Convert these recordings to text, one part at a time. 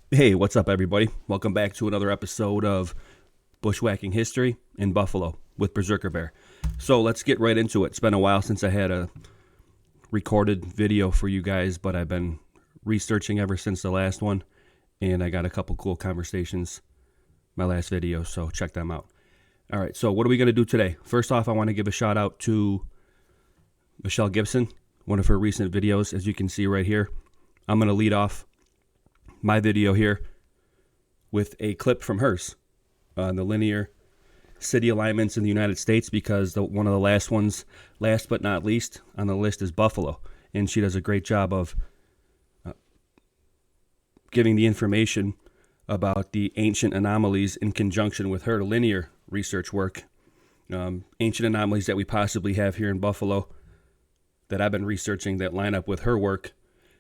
Hey, what's up, everybody? Welcome back to another episode of Bushwhacking History in Buffalo with Berserker Bear. So let's get right into it. It's been a while since I had a recorded video for you guys, but I've been researching ever since the last one, and I got a couple cool conversations my last video, so check them out. All right, so what are we going to do today? First off, I want to give a shout out to Michelle Gibson, one of her recent videos, as you can see right here. I'm going to lead off my video here with a clip from hers on the linear city alignments in the United States, because one of the last ones, last but not least on the list, is Buffalo, and she does a great job of giving the information about the ancient anomalies in conjunction with her linear research work. Ancient anomalies that we possibly have here in Buffalo that I've been researching that line up with her work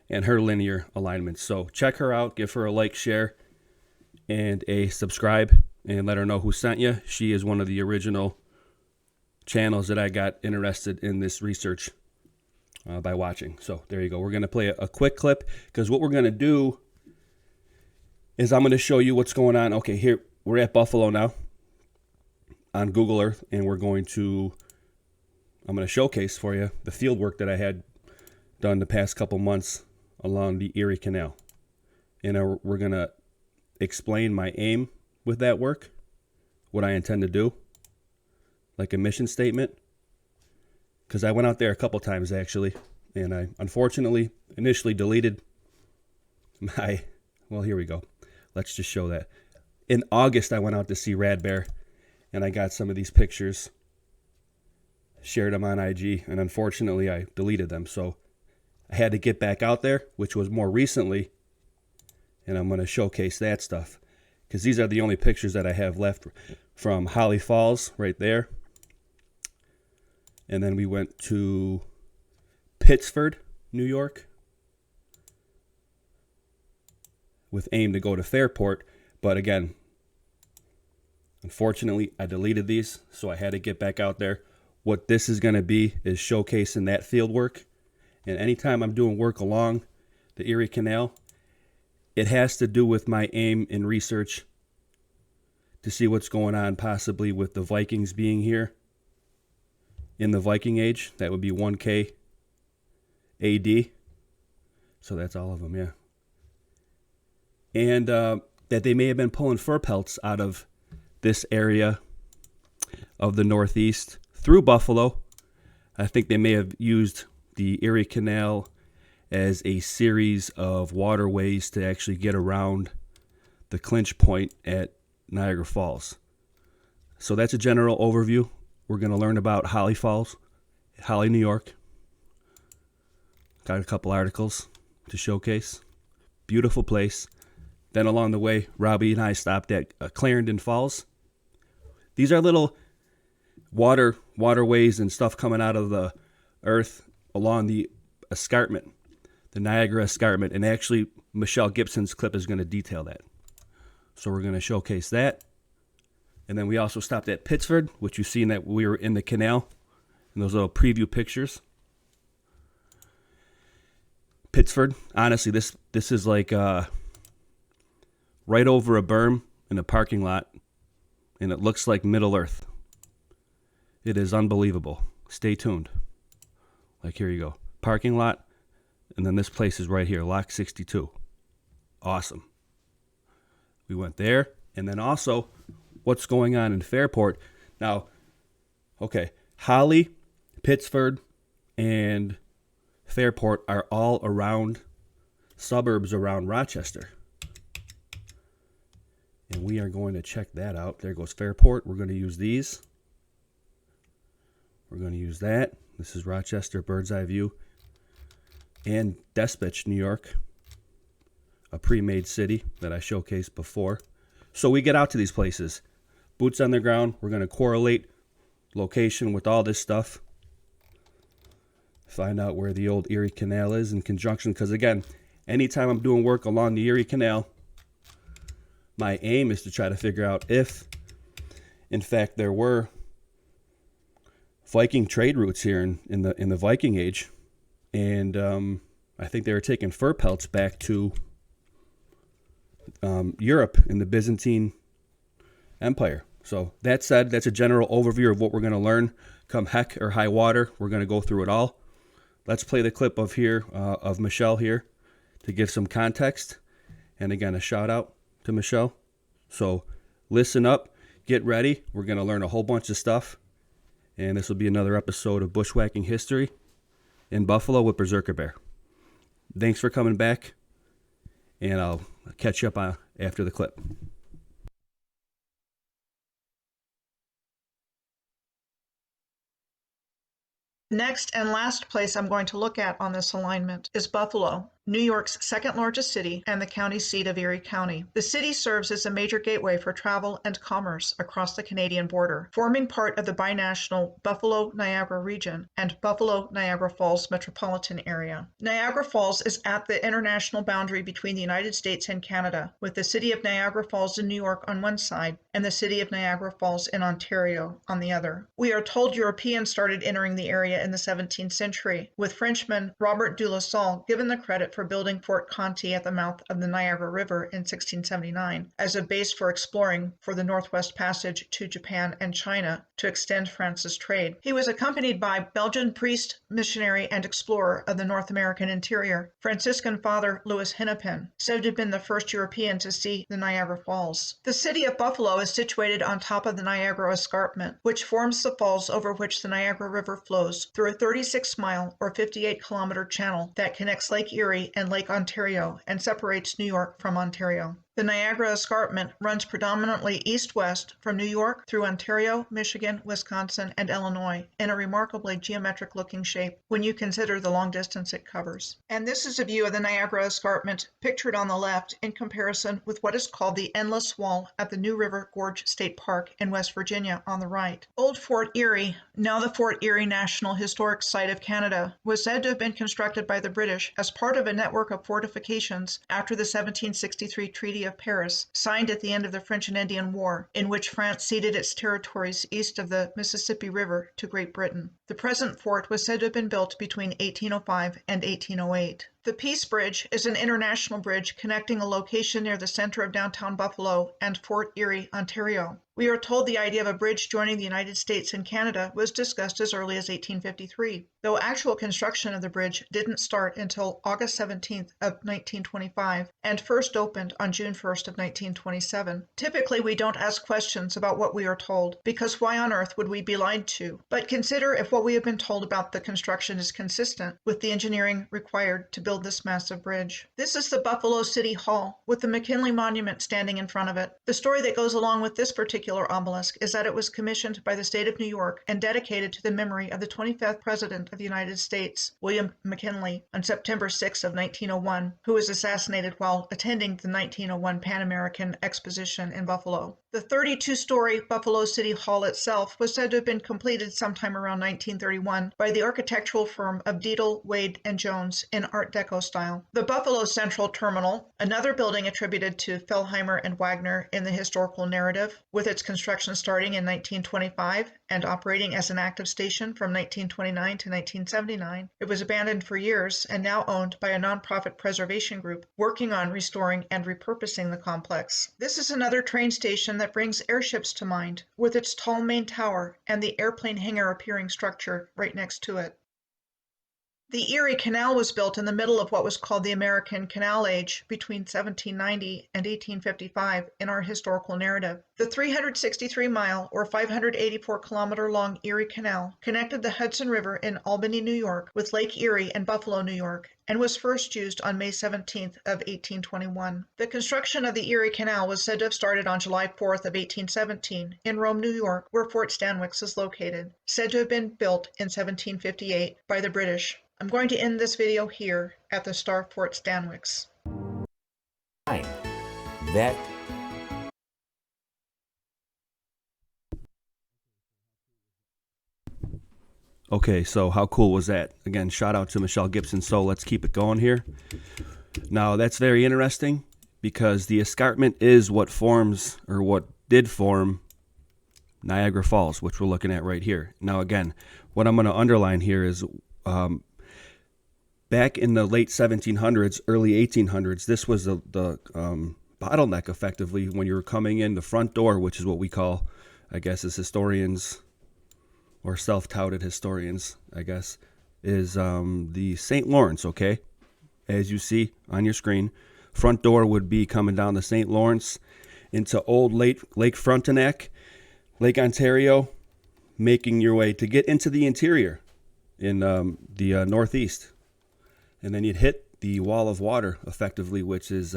and her linear alignments. So check her out, give her a like, share, and a subscribe, and let her know who sent you. She is one of the original channels that I got interested in this research by watching. So there you go. We're going to play a quick clip, because what we're going to do is I'm going to show you what's going on. Okay, here we're at Buffalo now on Google Earth, and I'm going to showcase for you the field work that I had done the past couple months along the Erie Canal. And we're going to explain my aim with that work, what I intend to do, like a mission statement, because I went out there a couple times actually, and I unfortunately initially deleted my, well, here we go. Let's just show that. In August, I went out to see Rad Bear, and I got some of these pictures, shared them on IG, and unfortunately I deleted them. So I had to get back out there, which was more recently, and I'm going to showcase that stuff, because these are the only pictures that I have left from Holley Falls right there. And then we went to Pittsford, New York, with aim to go to Fairport. But again, unfortunately, I deleted these, so I had to get back out there. What this is going to be is showcasing that field work. And anytime I'm doing work along the Erie Canal, it has to do with my aim in research to see what's going on possibly with the Vikings being here in the Viking Age. That would be 1K AD. So that's all of them, yeah. And that they may have been pulling fur pelts out of this area of the Northeast through Buffalo. I think they may have used the Erie Canal as a series of waterways to actually get around the clinch point at Niagara Falls. So that's a general overview. We're going to learn about Holley Falls, Holley, New York. Got a couple articles to showcase. Beautiful place. Then along the way, Robbie and I stopped at Clarendon Falls. These are little waterways and stuff coming out of the earth along the escarpment, the Niagara escarpment, and actually Michelle Gibson's clip is going to detail that. So we're going to showcase that. And then we also stopped at Pittsford, which you've seen that we were in the canal in those little preview pictures. Pittsford, honestly, this is like right over a berm in a parking lot, and it looks like Middle Earth. It is unbelievable. Stay tuned. Like, here you go. Parking lot. And then this place is right here. Lock 62. Awesome. We went there. And then also, what's going on in Fairport. Now, okay, Holley, Pittsford, and Fairport are all around suburbs around Rochester. And we are going to check that out. There goes Fairport. We're going to use these. We're going to use that. This is Rochester, bird's eye view. And Despatch, New York, a pre-made city that I showcased before. So we get out to these places. Boots on the ground. We're going to correlate location with all this stuff. Find out where the old Erie Canal is in conjunction. Because again, anytime I'm doing work along the Erie Canal, my aim is to try to figure out if, in fact, there were Viking trade routes here in the Viking Age, and I think they were taking fur pelts back to Europe in the Byzantine Empire. So that said, that's a general overview of what we're going to learn. Come heck or high water, we're going to go through it all. Let's play the clip of Michelle here to give some context. And again, a shout out to Michelle. So listen up, get ready. We're going to learn a whole bunch of stuff. And this will be another episode of Bushwhacking History in Buffalo with Berserker Bear. Thanks for coming back. And I'll catch you up after the clip. Next and last place I'm going to look at on this alignment is Buffalo, New York's second largest city and the county seat of Erie County. The city serves as a major gateway for travel and commerce across the Canadian border, forming part of the binational Buffalo-Niagara region and Buffalo-Niagara Falls metropolitan area. Niagara Falls is at the international boundary between the United States and Canada, with the city of Niagara Falls in New York on one side and the city of Niagara Falls in Ontario on the other. We are told Europeans started entering the area in the 17th century, with Frenchman Robert de La Salle given the credit for building Fort Conti at the mouth of the Niagara River in 1679 as a base for exploring for the Northwest Passage to Japan and China to extend France's trade. He was accompanied by Belgian priest, missionary, and explorer of the North American interior, Franciscan Father Louis Hennepin, said to have been the first European to see the Niagara Falls. The city of Buffalo is situated on top of the Niagara Escarpment, which forms the falls over which the Niagara River flows through a 36-mile or 58-kilometer channel that connects Lake Erie and Lake Ontario and separates New York from Ontario. The Niagara Escarpment runs predominantly east-west from New York through Ontario, Michigan, Wisconsin, and Illinois in a remarkably geometric-looking shape when you consider the long distance it covers. And this is a view of the Niagara Escarpment pictured on the left in comparison with what is called the Endless Wall at the New River Gorge State Park in West Virginia on the right. Old Fort Erie, now the Fort Erie National Historic Site of Canada, was said to have been constructed by the British as part of a network of fortifications after the 1763 Treaty of Paris, signed at the end of the French and Indian War, in which France ceded its territories east of the Mississippi River to Great Britain. The present fort was said to have been built between 1805 and 1808. The Peace Bridge is an international bridge connecting a location near the center of downtown Buffalo and Fort Erie, Ontario. We are told the idea of a bridge joining the United States and Canada was discussed as early as 1853, though actual construction of the bridge didn't start until August 17th of 1925 and first opened on June 1st of 1927. Typically, we don't ask questions about what we are told, because why on earth would we be lied to? But consider if what we have been told about the construction is consistent with the engineering required to build this massive bridge. This is the Buffalo City Hall, with the McKinley Monument standing in front of it. The story that goes along with this particular obelisk is that it was commissioned by the state of New York and dedicated to the memory of the 25th President of the United States, William McKinley, on September 6 of 1901, who was assassinated while attending the 1901 Pan American Exposition in Buffalo. The 32-story Buffalo City Hall itself was said to have been completed sometime around 1931 by the architectural firm of Dietl, Wade, and Jones in Art Deco style. The Buffalo Central Terminal, another building attributed to Fellheimer and Wagner in the historical narrative, with its construction starting in 1925 and operating as an active station from 1929 to 1979. It was abandoned for years and now owned by a nonprofit preservation group working on restoring and repurposing the complex. This is another train station that brings airships to mind, with its tall main tower and the airplane hangar appearing structure right next to it. The Erie Canal was built in the middle of what was called the American Canal Age between 1790 and 1855 in our historical narrative. The 363-mile or 584-kilometer-long Erie Canal connected the Hudson River in Albany, New York, with Lake Erie and Buffalo, New York, and was first used on May 17th of 1821. The construction of the Erie Canal was said to have started on July 4th of 1817 in Rome, New York, where Fort Stanwix is located, said to have been built in 1758 by the British. I'm going to end this video here at the Star Fort Stanwix. Okay, so how cool was that? Again, shout out to Michelle Gibson. So let's keep it going here. Now, that's very interesting because the escarpment is what forms, or what did form, Niagara Falls, which we're looking at right here. Now, again, what I'm going to underline here is back in the late 1700s, early 1800s, this was the bottleneck effectively when you're coming in the front door, which is what we call, I guess, as historians or self-touted historians, I guess, is the St. Lawrence, okay? As you see on your screen, front door would be coming down the St. Lawrence into Old Lake Frontenac, Lake Ontario, making your way to get into the interior in the northeast. And then you'd hit the wall of water, effectively, which is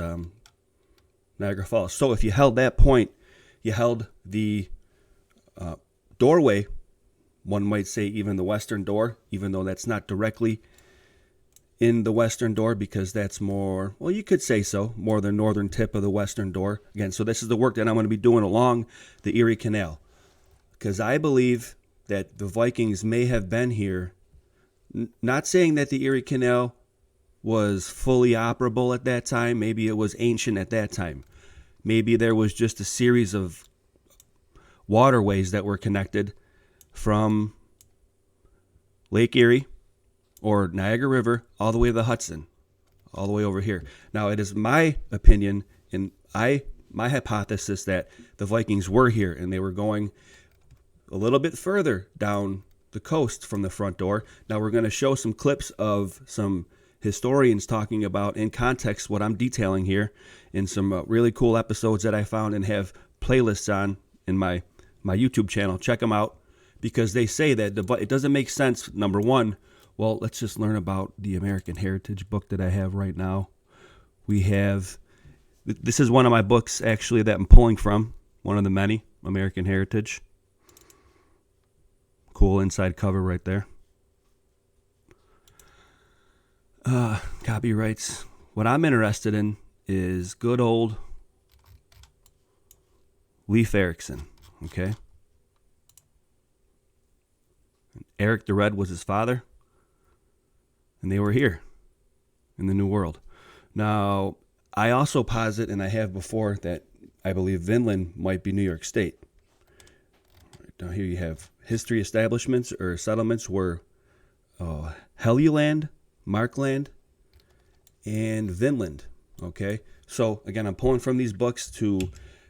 Niagara Falls. So if you held that point, you held the doorway, one might say even the western door, even though that's not directly in the western door, because that's more, well, you could say so, more the northern tip of the western door. Again, so this is the work that I'm going to be doing along the Erie Canal, because I believe that the Vikings may have been here, not saying that the Erie Canal was fully operable at that time. Maybe it was ancient at that time. Maybe there was just a series of waterways that were connected from Lake Erie or Niagara River all the way to the Hudson, all the way over here. Now, it is my opinion and my hypothesis that the Vikings were here and they were going a little bit further down the coast from the front door. Now, we're going to show some clips of some historians talking about in context what I'm detailing here in some really cool episodes that I found and have playlists on in my YouTube channel. Check them out, because they say that it doesn't make sense. Number one, well, let's just learn about the American Heritage book that I have right now. This is one of my books actually that I'm pulling from, one of the many, American Heritage. Cool inside cover right there. Copyrights. What I'm interested in is good old Leif Erikson, okay? Eric the Red was his father, and they were here in the New World. Now, I also posit, and I have before, that I believe Vinland might be New York State. Right down here you have history establishments or settlements were Helluland, Markland, and Vinland. Okay, so again, I'm pulling from these books to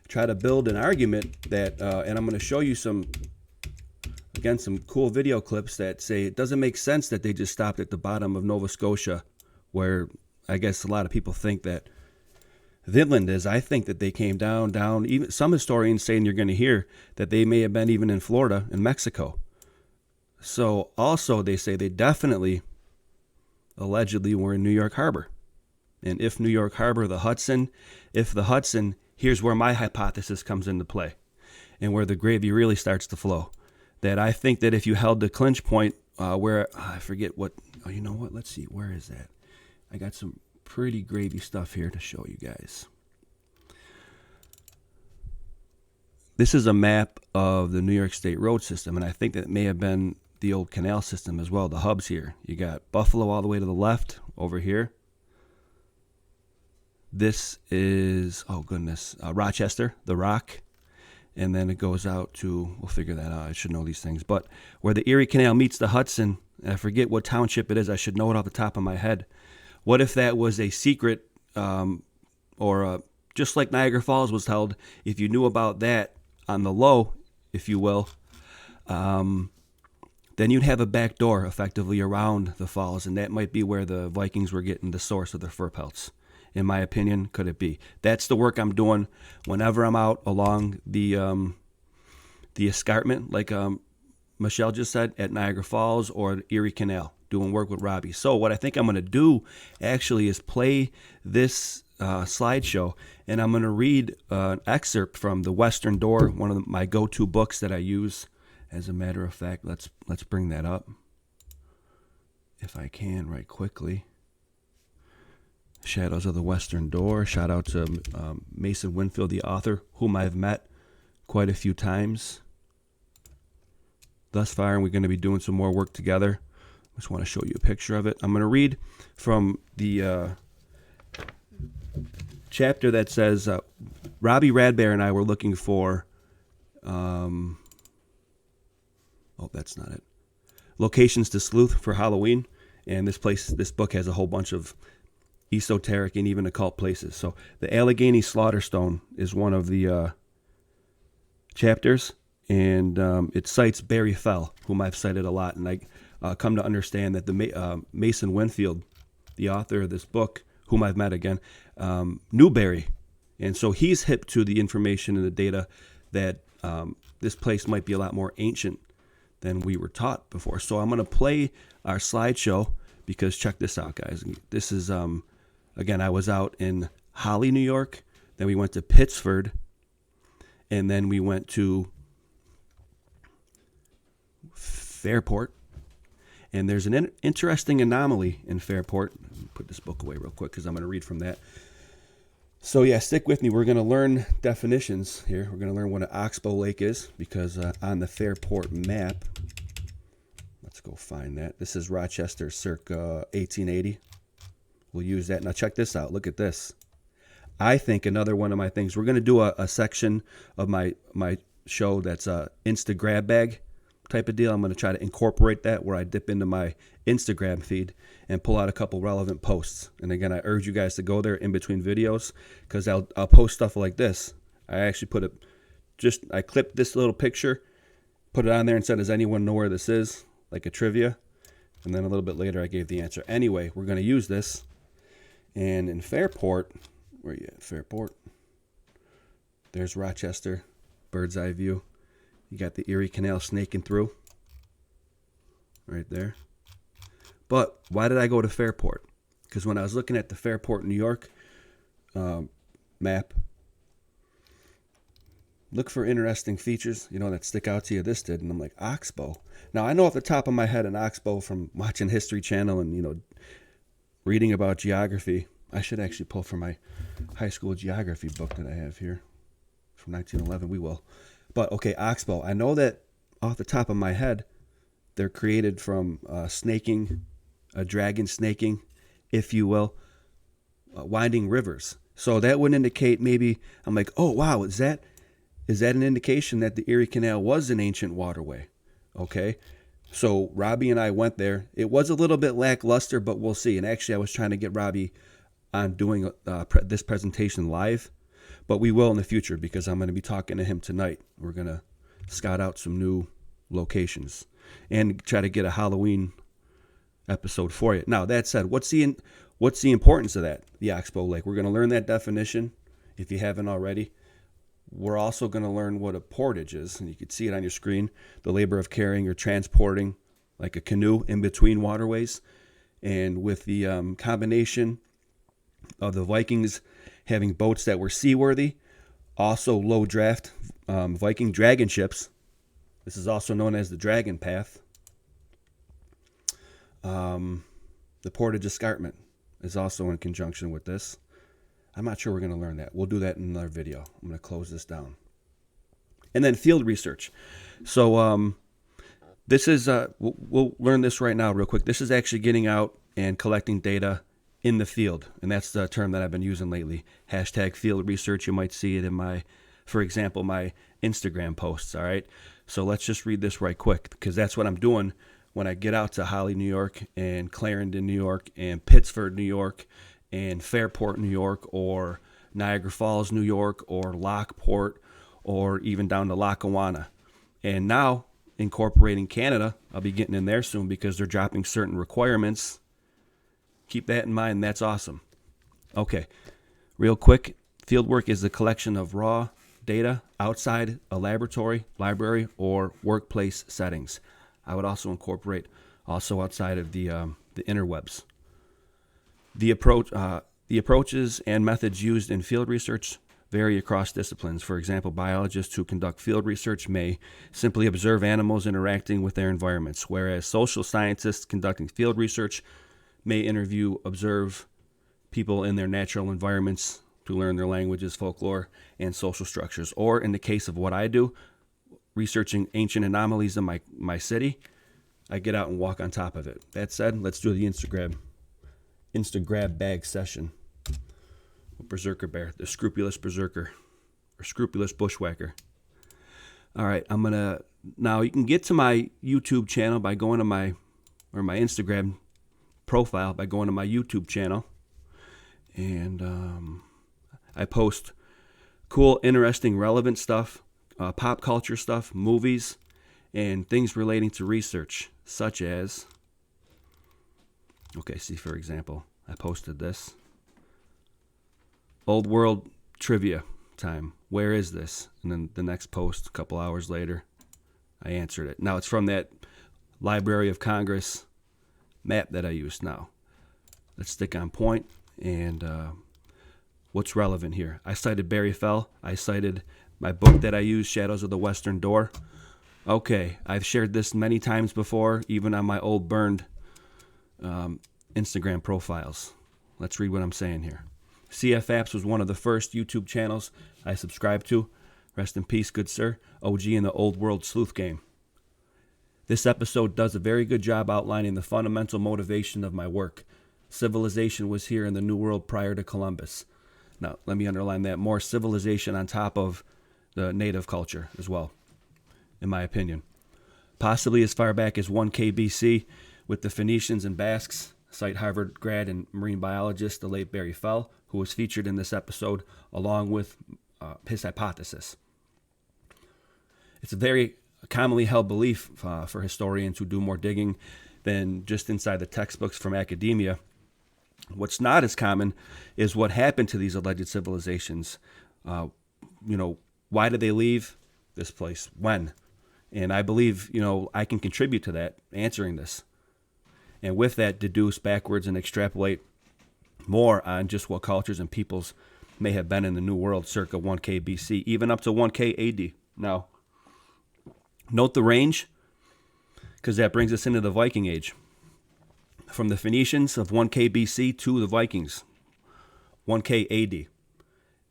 try to build an argument that, and I'm going to show you some cool video clips that say it doesn't make sense that they just stopped at the bottom of Nova Scotia, where I guess a lot of people think that Vinland is. I think that they came down. Even some historians saying you're going to hear that they may have been even in Florida and Mexico. So also they say they definitely, allegedly, were in New York Harbor. And if New York Harbor, the Hudson, here's where my hypothesis comes into play and where the gravy really starts to flow. That I think that if you held the clinch point where, I forget what, oh, you know what, let's see, where is that? I got some pretty gravy stuff here to show you guys. This is a map of the New York State road system, and I think that it may have been the old canal system as well, the hubs here. You got Buffalo all the way to the left over here. This is, oh goodness, Rochester, the Rock. And then it goes out to, we'll figure that out. I should know these things. But where the Erie Canal meets the Hudson, I forget what township it is. I should know it off the top of my head. What if that was a secret, just like Niagara Falls was held, if you knew about that on the low, if you will, then you'd have a back door effectively around the falls. And that might be where the Vikings were getting the source of their fur pelts. In my opinion, could it be? That's the work I'm doing whenever I'm out along the escarpment, like Michelle just said, at Niagara Falls or Erie Canal, doing work with Robbie. So what I think I'm going to do actually is play this slideshow, and I'm going to read an excerpt from The Western Door, one of my go-to books that I use. As a matter of fact, let's bring that up, if I can, right quickly. Shadows of the Western Door. Shout out to Mason Winfield, the author, whom I've met quite a few times thus far, and we're going to be doing some more work together. I just want to show you a picture of it. I'm going to read from the chapter that says, Robbie Radbear and I were looking for, oh, that's not it, locations to sleuth for Halloween. And this book has a whole bunch of esoteric, and even occult places. So the Allegheny Slaughter Stone is one of the chapters, and it cites Barry Fell, whom I've cited a lot, and I come to understand that the Mason Winfield, the author of this book, whom I've met again, knew Barry, and so he's hip to the information and the data that this place might be a lot more ancient than we were taught before. So I'm going to play our slideshow, because check this out, guys. This is, again, I was out in Holley, New York. Then we went to Pittsford. And then we went to Fairport. And there's an interesting anomaly in Fairport. Let me put this book away real quick because I'm going to read from that. So yeah, stick with me. We're going to learn definitions here. We're going to learn what an oxbow lake is, because on the Fairport map, let's go find that. This is Rochester circa 1880. We'll use that. Now check this out. Look at this. I think another one of my things, we're going to do a section of my show that's a Insta grab bag type of deal. I'm going to try to incorporate that, where I dip into my Instagram feed and pull out a couple relevant posts. And again, I urge you guys to go there in between videos, because I'll post stuff like this. I actually I clipped this little picture, put it on there and said, does anyone know where this is? Like a trivia. And then a little bit later I gave the answer. Anyway, we're going to use this. And in Fairport, where are you at? Fairport. There's Rochester, bird's eye view. You got the Erie Canal snaking through right there. But why did I go to Fairport? Because when I was looking at the Fairport, New York map, look for interesting features, that stick out to you. This did, and I'm like, oxbow. Now, I know off the top of my head an oxbow from watching History Channel and, reading about geography. I should actually pull from my high school geography book that I have here from 1911. We will. But, okay, oxbow. I know that off the top of my head, they're created from snaking, a dragon snaking, if you will, winding rivers. So that would indicate maybe, I'm like, oh, wow, is that an indication that the Erie Canal was an ancient waterway? Okay. So Robbie and I went there. It was a little bit lackluster, but we'll see. And actually, I was trying to get Robbie on doing this presentation live, but we will in the future, because I'm going to be talking to him tonight. We're going to scout out some new locations and try to get a Halloween episode for you. Now, that said, what's the importance of that, the oxbow lake? We're going to learn that definition if you haven't already. We're also going to learn what a portage is, and you can see it on your screen, the labor of carrying or transporting like a canoe in between waterways. And with the combination of the Vikings having boats that were seaworthy, also low draft Viking dragon ships. This is also known as the Dragon Path. The portage escarpment is also in conjunction with this. I'm not sure we're going to learn that. We'll do that in another video. I'm going to close this down. And then field research. So this is, we'll learn this right now real quick. This is actually getting out and collecting data in the field. And that's the term that I've been using lately. Hashtag field research. You might see it in for example, my Instagram posts. All right. So let's just read this right quick, because that's what I'm doing when I get out to Holley, New York, and Clarendon, New York, and Pittsford, New York, and Fairport, New York, or Niagara Falls, New York, or Lockport, or even down to Lackawanna. And now, incorporating Canada, I'll be getting in there soon, because they're dropping certain requirements. Keep that in mind. That's awesome. Okay, real quick, fieldwork is the collection of raw data outside a laboratory, library, or workplace settings. I would also incorporate also outside of the interwebs. The approaches and methods used in field research vary across disciplines. For example, biologists who conduct field research may simply observe animals interacting with their environments, whereas social scientists conducting field research may observe people in their natural environments to learn their languages, folklore, and social structures. Or in the case of what I do, researching ancient anomalies in my city, I get out and walk on top of it. That said, let's do the Instagrab bag session. Berserker bear, the scrupulous berserker, or scrupulous bushwhacker. All right, now you can get to my YouTube channel by going to my Instagram profile by going to my YouTube channel. And I post cool, interesting, relevant stuff, pop culture stuff, movies, and things relating to research, such as, okay, see, for example, I posted this. Old World Trivia time. Where is this? And then the next post, a couple hours later, I answered it. Now, it's from that Library of Congress map that I use now. Let's stick on point. And what's relevant here? I cited Barry Fell. I cited my book that I use, Shadows of the Western Door. Okay, I've shared this many times before, even on my old burned Instagram profiles. Let's read what I'm saying here. CF Apps was one of the first YouTube channels I subscribed to. Rest in peace, good sir. OG in the old world sleuth game. This episode does a very good job outlining the fundamental motivation of my work. Civilization was here in the New World prior to Columbus. Now, let me underline that. More civilization on top of the native culture as well, in my opinion. Possibly as far back as 1K BC with the Phoenicians and Basques. Cite Harvard grad and marine biologist, the late Barry Fell, who was featured in this episode, along with his hypothesis. It's a very commonly held belief for historians who do more digging than just inside the textbooks from academia. What's not as common is what happened to these alleged civilizations. Why did they leave this place? When? And I believe, I can contribute to that, answering this. And with that, deduce backwards and extrapolate more on just what cultures and peoples may have been in the New World circa 1K BC, even up to 1K AD. Now, note the range, because that brings us into the Viking Age. From the Phoenicians of 1K BC to the Vikings, 1K AD.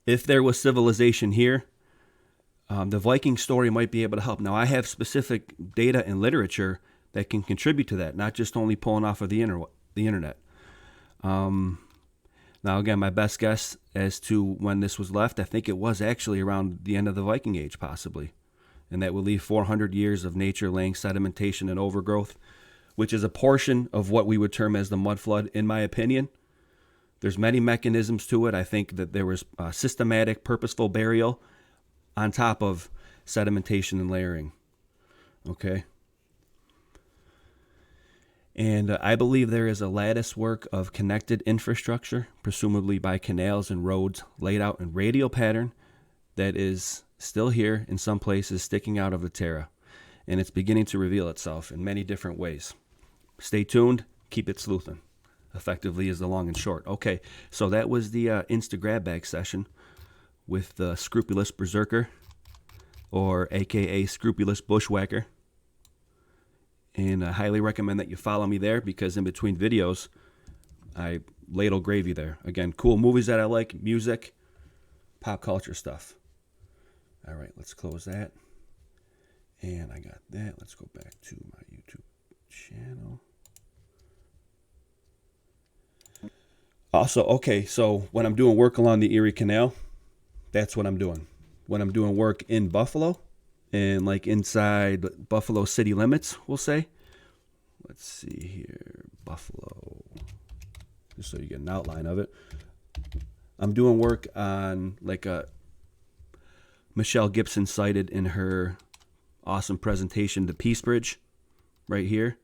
If there was civilization here, the Viking story might be able to help. Now, I have specific data and literature that can contribute to that, not just only pulling off of the internet. Now, again, my best guess as to when this was left, I think it was actually around the end of the Viking Age, possibly. And that would leave 400 years of nature laying sedimentation and overgrowth, which is a portion of what we would term as the mud flood, in my opinion. There's many mechanisms to it. I think that there was systematic, purposeful burial on top of sedimentation and layering. Okay? And I believe there is a lattice work of connected infrastructure, presumably by canals and roads, laid out in radial pattern that is still here in some places, sticking out of the terra. And it's beginning to reveal itself in many different ways. Stay tuned. Keep it sleuthing. Effectively is the long and short. Okay, so that was the Insta grab bag session with the Scrupulous Berserker, or AKA Scrupulous Bushwhacker. And I highly recommend that you follow me there, because in between videos, I ladle gravy there. Again, cool movies that I like, music, pop culture stuff. All right, let's close that. And I got that. Let's go back to my YouTube channel. Also, okay, so when I'm doing work along the Erie Canal, that's what I'm doing. When I'm doing work in Buffalo, and like inside Buffalo city limits, we'll say. Let's see here, Buffalo, just so you get an outline of it. I'm doing work on like a Michelle Gibson cited in her awesome presentation, the Peace Bridge, right here,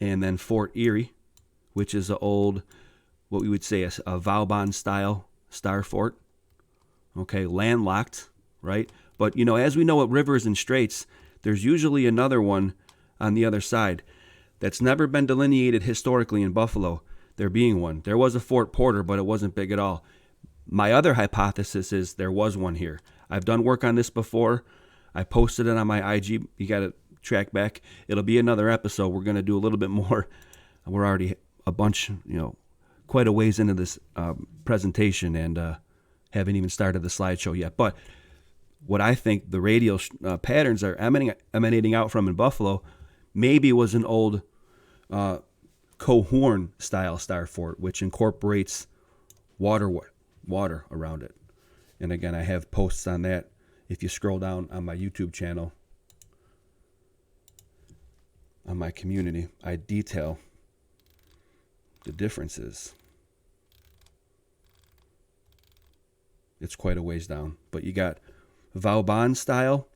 and then Fort Erie, which is an old, what we would say a Vauban style star fort. Okay, landlocked, right? But, as we know at rivers and straits, there's usually another one on the other side that's never been delineated historically in Buffalo, there being one. There was a Fort Porter, but it wasn't big at all. My other hypothesis is there was one here. I've done work on this before. I posted it on my IG. You got to track back. It'll be another episode. We're going to do a little bit more. We're already a bunch, quite a ways into this presentation, and haven't even started the slideshow yet. But what I think the radial patterns are emanating out from in Buffalo maybe was an old Cohorn style star fort, which incorporates water around it. And again, I have posts on that. If you scroll down on my YouTube channel, on my community, I detail the differences. It's quite a ways down. But you got Vauban style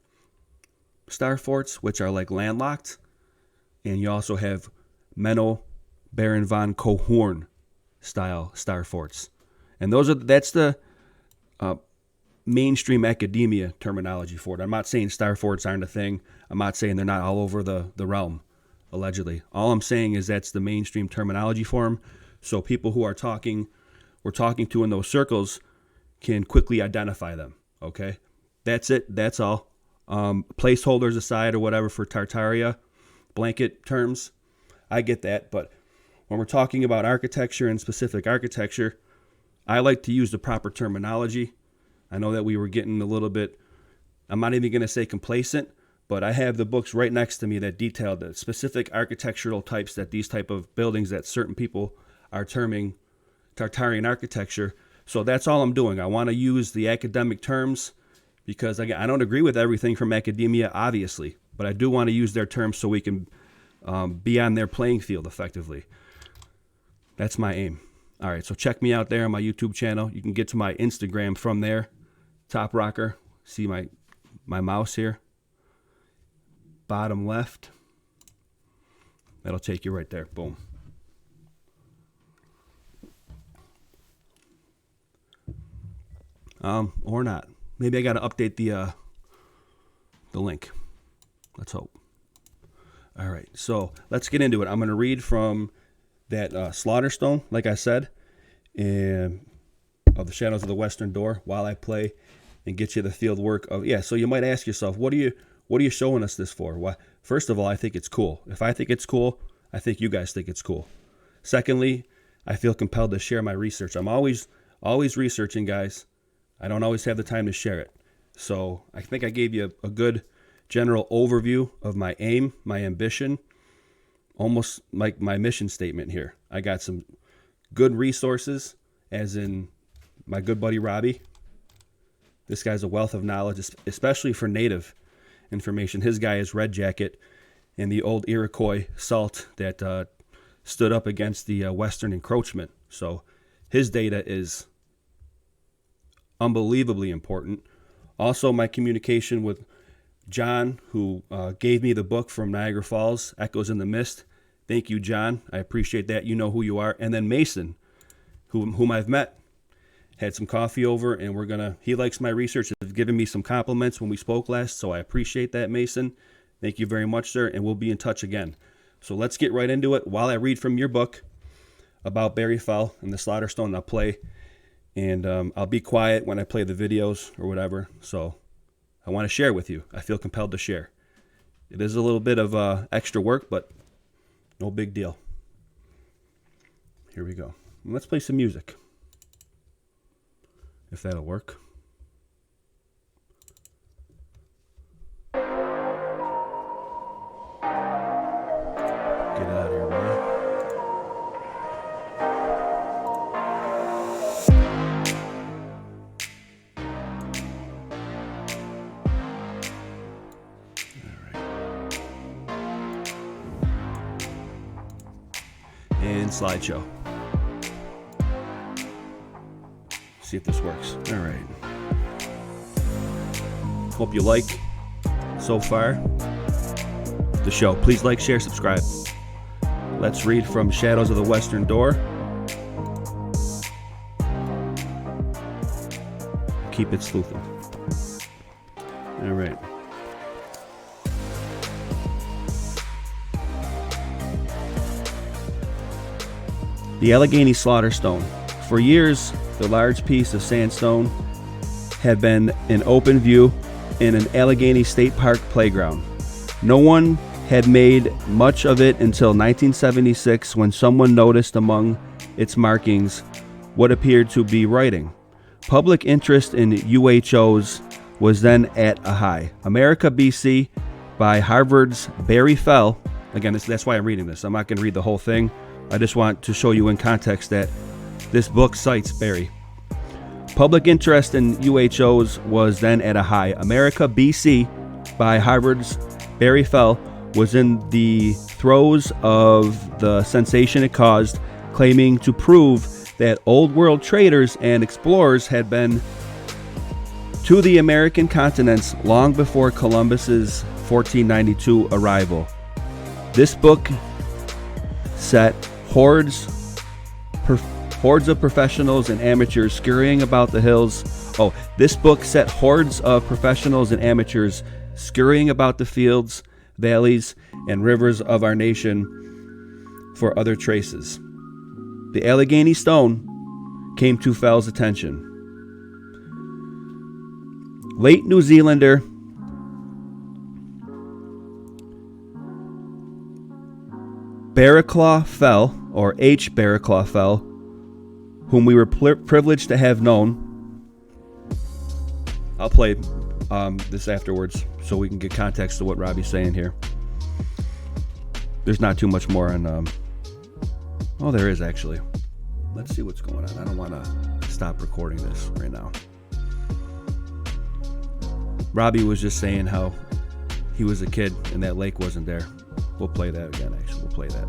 star forts, which are like landlocked. And you also have Menno Baron von Cohorn style star forts. And that's the mainstream academia terminology for it. I'm not saying star forts aren't a thing. I'm not saying they're not all over the realm, allegedly. All I'm saying is that's the mainstream terminology for them. So people who we're talking to in those circles can quickly identify them. Okay? That's it. That's all. Placeholders aside or whatever for Tartaria, blanket terms, I get that. But when we're talking about architecture and specific architecture, I like to use the proper terminology. I know that we were getting a little bit, I'm not even going to say complacent, but I have the books right next to me that detail the specific architectural types that these type of buildings that certain people are terming Tartarian architecture. So that's all I'm doing. I want to use the academic terms because, again, I don't agree with everything from academia, obviously, but I do want to use their terms so we can be on their playing field effectively. That's my aim. All right, so check me out there on my YouTube channel. You can get to my Instagram from there. Top Rocker. See my mouse here. Bottom left. That'll take you right there. Boom. Or not. Maybe I got to update the link. Let's hope. All right, so let's get into it. I'm going to read from that Slaughterstone, like I said, and of the Shadows of the Western Door while I play and get you the field work of, yeah, so you might ask yourself, what are you showing us this for? Well, first of all, I think it's cool. If I think it's cool, I think you guys think it's cool. Secondly, I feel compelled to share my research. I'm always researching, guys. I don't always have the time to share it. So I think I gave you a good general overview of my aim, my ambition, almost like my mission statement here. I got some good resources, as in my good buddy Robbie. This guy's a wealth of knowledge, especially for native information. His guy is Red Jacket and the old Iroquois salt that stood up against the Western encroachment. So his data is unbelievably important. Also, my communication with John, who gave me the book from Niagara Falls, Echoes in the Mist. Thank you, John. I appreciate that. You know who you are. And then Mason, whom I've met, had some coffee over, and he likes my research, has given me some compliments when we spoke last, so I appreciate that, Mason. Thank you very much, sir, and we'll be in touch again. So let's get right into it. While I read from your book about Barry Fell and the Slaughterstone, I'll play, and I'll be quiet when I play the videos or whatever, so I want to share with you. I feel compelled to share. It is a little bit of extra work, but no big deal. Here we go. Let's play some music, if that'll work. Get it out of here, man. And slideshow. See if this works. All right. Hope you like so far the show. Please like, share, subscribe. Let's read from Shadows of the Western Door. Keep it sleuthing. All right. The Allegheny Slaughterstone. For years, the large piece of sandstone had been in open view in an Allegheny State Park playground. No one had made much of it until 1976, when someone noticed among its markings what appeared to be writing. Public interest in UHOs was then at a high. America, BC, by Harvard's Barry Fell. Again, that's why I'm reading this. I'm not going to read the whole thing. I just want to show you in context that this book cites Barry. Public interest in UHOs was then at a high. America, BC, by Harvard's Barry Fell, was in the throes of the sensation it caused, claiming to prove that old world traders and explorers had been to the American continents long before Columbus's 1492 arrival. This book set hordes of professionals and amateurs scurrying about the hills. This book set hordes of professionals and amateurs scurrying about the fields, valleys, and rivers of our nation for other traces. The Allegheny Stone came to Fell's attention. Late New Zealander Barraclaw Fell, or H. Barraclaw Fell, whom we were privileged to have known. I'll play this afterwards so we can get context to what Robbie's saying here. There's not too much more on... there is actually. Let's see what's going on. I don't want to stop recording this right now. Robbie was just saying how he was a kid and that lake wasn't there. We'll play that again, actually. We'll play that.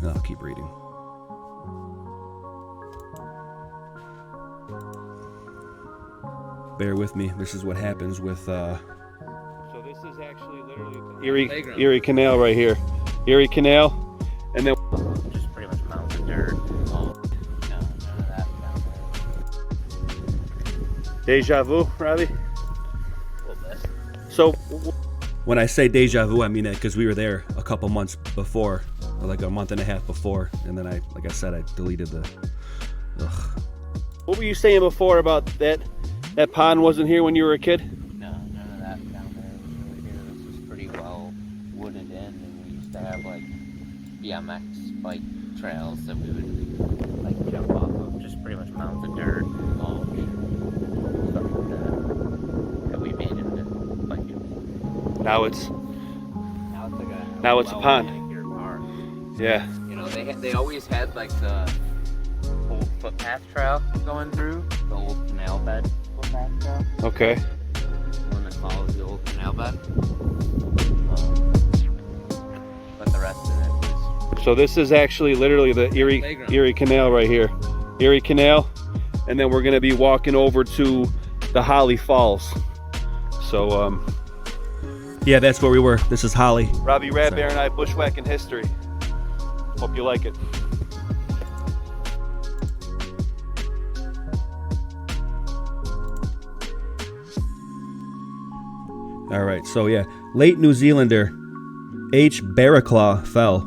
And I'll keep reading. Bear with me. This is what happens with... So this is actually literally the Erie Canal right here. Erie Canal. And then... Just pretty much mountain dirt. None of that down there. Deja vu, Robbie? A little bit. So... When I say deja vu, I mean it because we were there a couple months before, like a month and a half before, and then I deleted the... Ugh. What were you saying before about that pond wasn't here when you were a kid? No, none of that down there was really here. This was pretty well wooded in, and we used to have like BMX bike trails that we would like jump off of, just pretty much mountain dirt, mulch, stuff like that we made into biking. Now it's a pond. Yeah. You know, they always had like the old footpath trail going through, the old canal bed footpath trail. Okay. One that follows the old canal bed. But the rest of it is... So this is actually literally the Erie Canal right here. Erie Canal. And then we're going to be walking over to the Holley Falls. So, yeah, that's where we were. This is Holley. Robbie Radbear and I bushwhacking history. Hope you like it. All right, so yeah, late New Zealander H. Barraclaw Fell,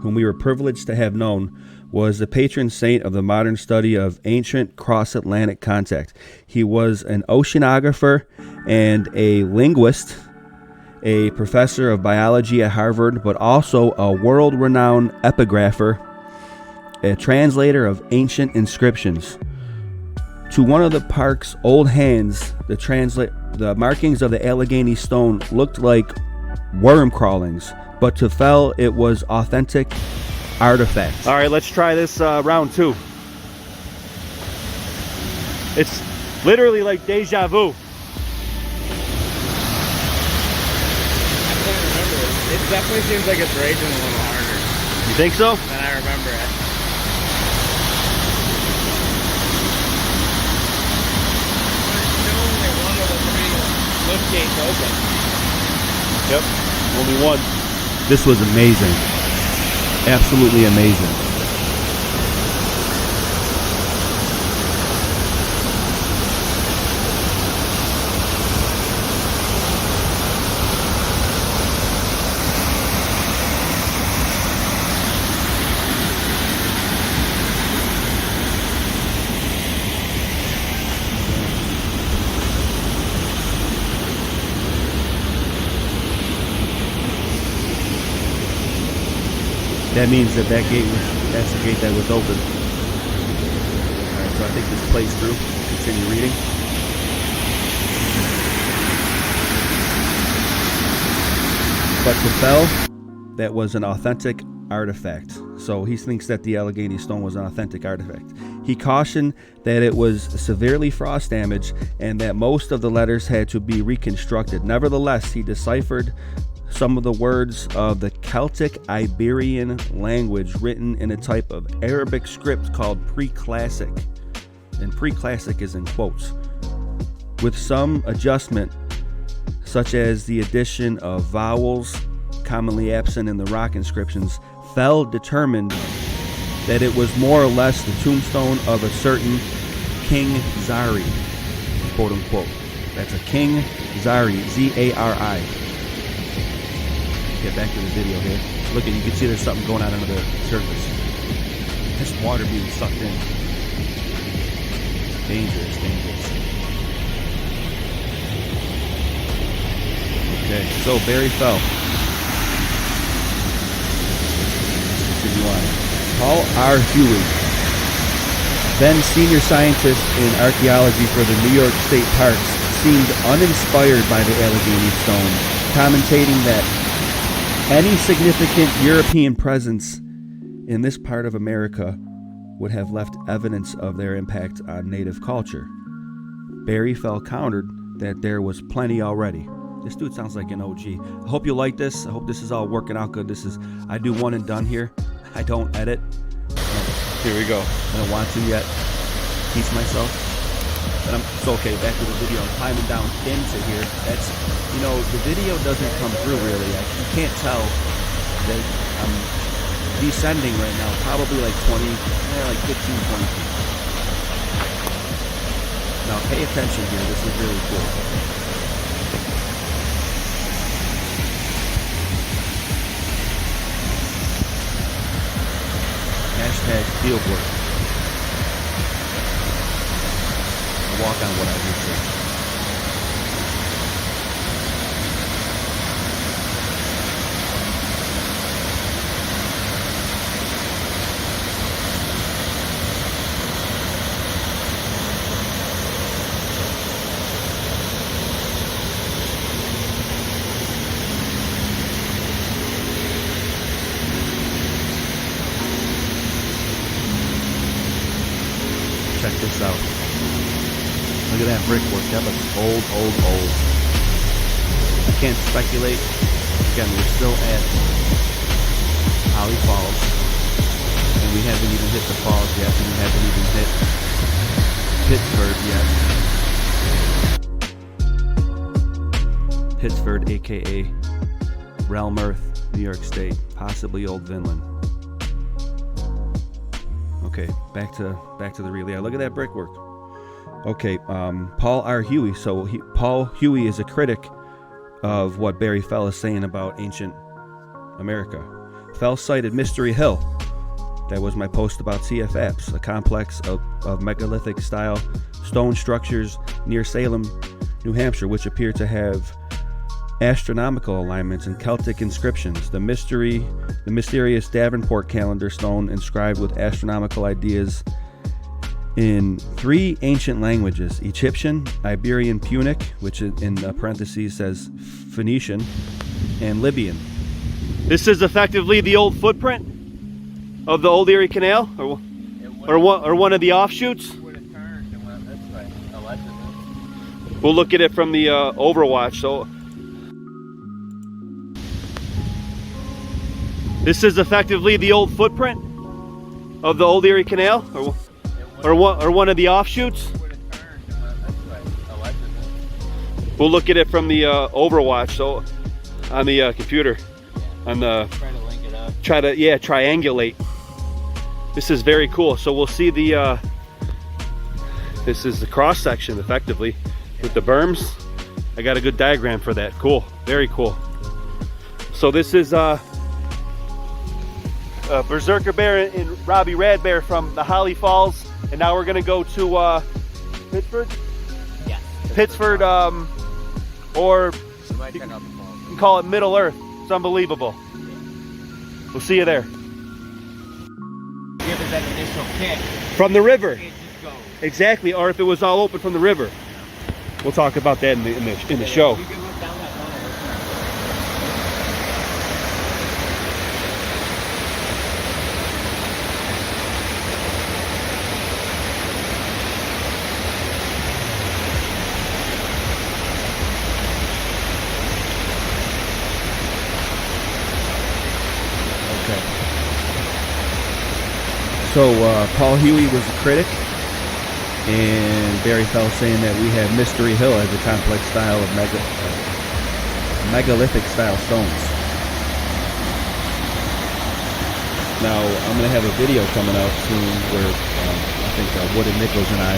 whom we were privileged to have known, was the patron saint of the modern study of ancient cross-Atlantic contact. He was an oceanographer and a linguist, a professor of biology at Harvard, but also a world-renowned epigrapher, a translator of ancient inscriptions. To one of the park's old hands, the markings of the Allegheny Stone looked like worm crawlings, but to Fell, it was authentic artifacts. All right, let's try this round two. It's literally like deja vu. It definitely seems like it's raging a little harder You think so? than I remember it. There's only one of the three lift gates open. Yep, only one. This was amazing. Absolutely amazing. That means that's the gate that was open. Alright, so I think this plays through. Continue reading. But to Fell, that was an authentic artifact. So he thinks that the Allegheny Stone was an authentic artifact. He cautioned that it was severely frost damaged and that most of the letters had to be reconstructed. Nevertheless, he deciphered some of the words of the Celtic Iberian language written in a type of Arabic script called pre-classic. And pre-classic is in quotes. with some adjustment, such as the addition of vowels commonly absent in the rock inscriptions, Fell determined that it was more or less the tombstone of a certain King Zari, quote unquote. That's a King Zari, Z-A-R-I. Get back to the video here. Look at, you can see there's something going on under the surface. This water being sucked in. Dangerous, dangerous. Okay, so Barry Fell. Paul R. Huey, then senior scientist in archaeology for the New York State Parks, seemed uninspired by the Allegheny stone, commentating that any significant European presence in this part of America would have left evidence of their impact on native culture. Barry Fell countered that there was plenty already. This dude sounds like an OG. I hope you like this. I hope this is all working out good. I do one and done here. I don't edit. Here we go. I don't want to yet. Teach myself. But it's okay. Back to the video. I'm climbing down into here. That's, the video doesn't come through really. You can't tell that I'm descending right now. Probably like 15, 20 feet. Now pay attention here. This is really cool. Hashtag fieldwork. I'll walk on what I just said. Check this out. Look at that brickwork. That looks old. I can't speculate. Again, we're still at Holley Falls. And we haven't even hit the falls yet. And we haven't even hit Pittsford yet. Pittsford, aka Realm Earth, New York State. Possibly Old Vinland. Okay, back to the real. Yeah, look at that brickwork. Okay, Paul R. Huey. So Paul Huey is a critic of what Barry Fell is saying about ancient America. Fell cited Mystery Hill. That was my post about CFAPs, a complex of megalithic-style stone structures near Salem, New Hampshire, which appear to have astronomical alignments and Celtic inscriptions. The mysterious Davenport calendar stone inscribed with astronomical ideas in 3 ancient languages: Egyptian, Iberian Punic, which in parentheses says Phoenician, and Libyan. This is effectively the old footprint of the old Erie Canal, or one of the offshoots. Would have turned and went this way, allegedly. We'll look at it from the Overwatch. So this is effectively the old footprint of the old Erie Canal, or one of the offshoots. Would have turned and went this way, allegedly. We'll look at it from the Overwatch. So on the computer, on the Try to link it up. Triangulate. This is very cool. So we'll see this is the cross section effectively with the berms. I got a good diagram for that. Cool, very cool. So this is Berserker Bear and Robbie Rad Bear from the Holley Falls, and now we're gonna go to Pittsford. Yeah. Pittsford, or We might check out the falls. you can call it Middle Earth. It's unbelievable. We'll see you there. Give it that initial kick. From the river. It just goes. Exactly, or if it was all open from the river. We'll talk about that in the show. You can look down that tunnel. So Paul Huey was a critic And Barry fell saying that we have Mystery Hill as a complex style of megalithic style stones. Now, I'm going to have a video coming out soon where I think Wood and Nichols and I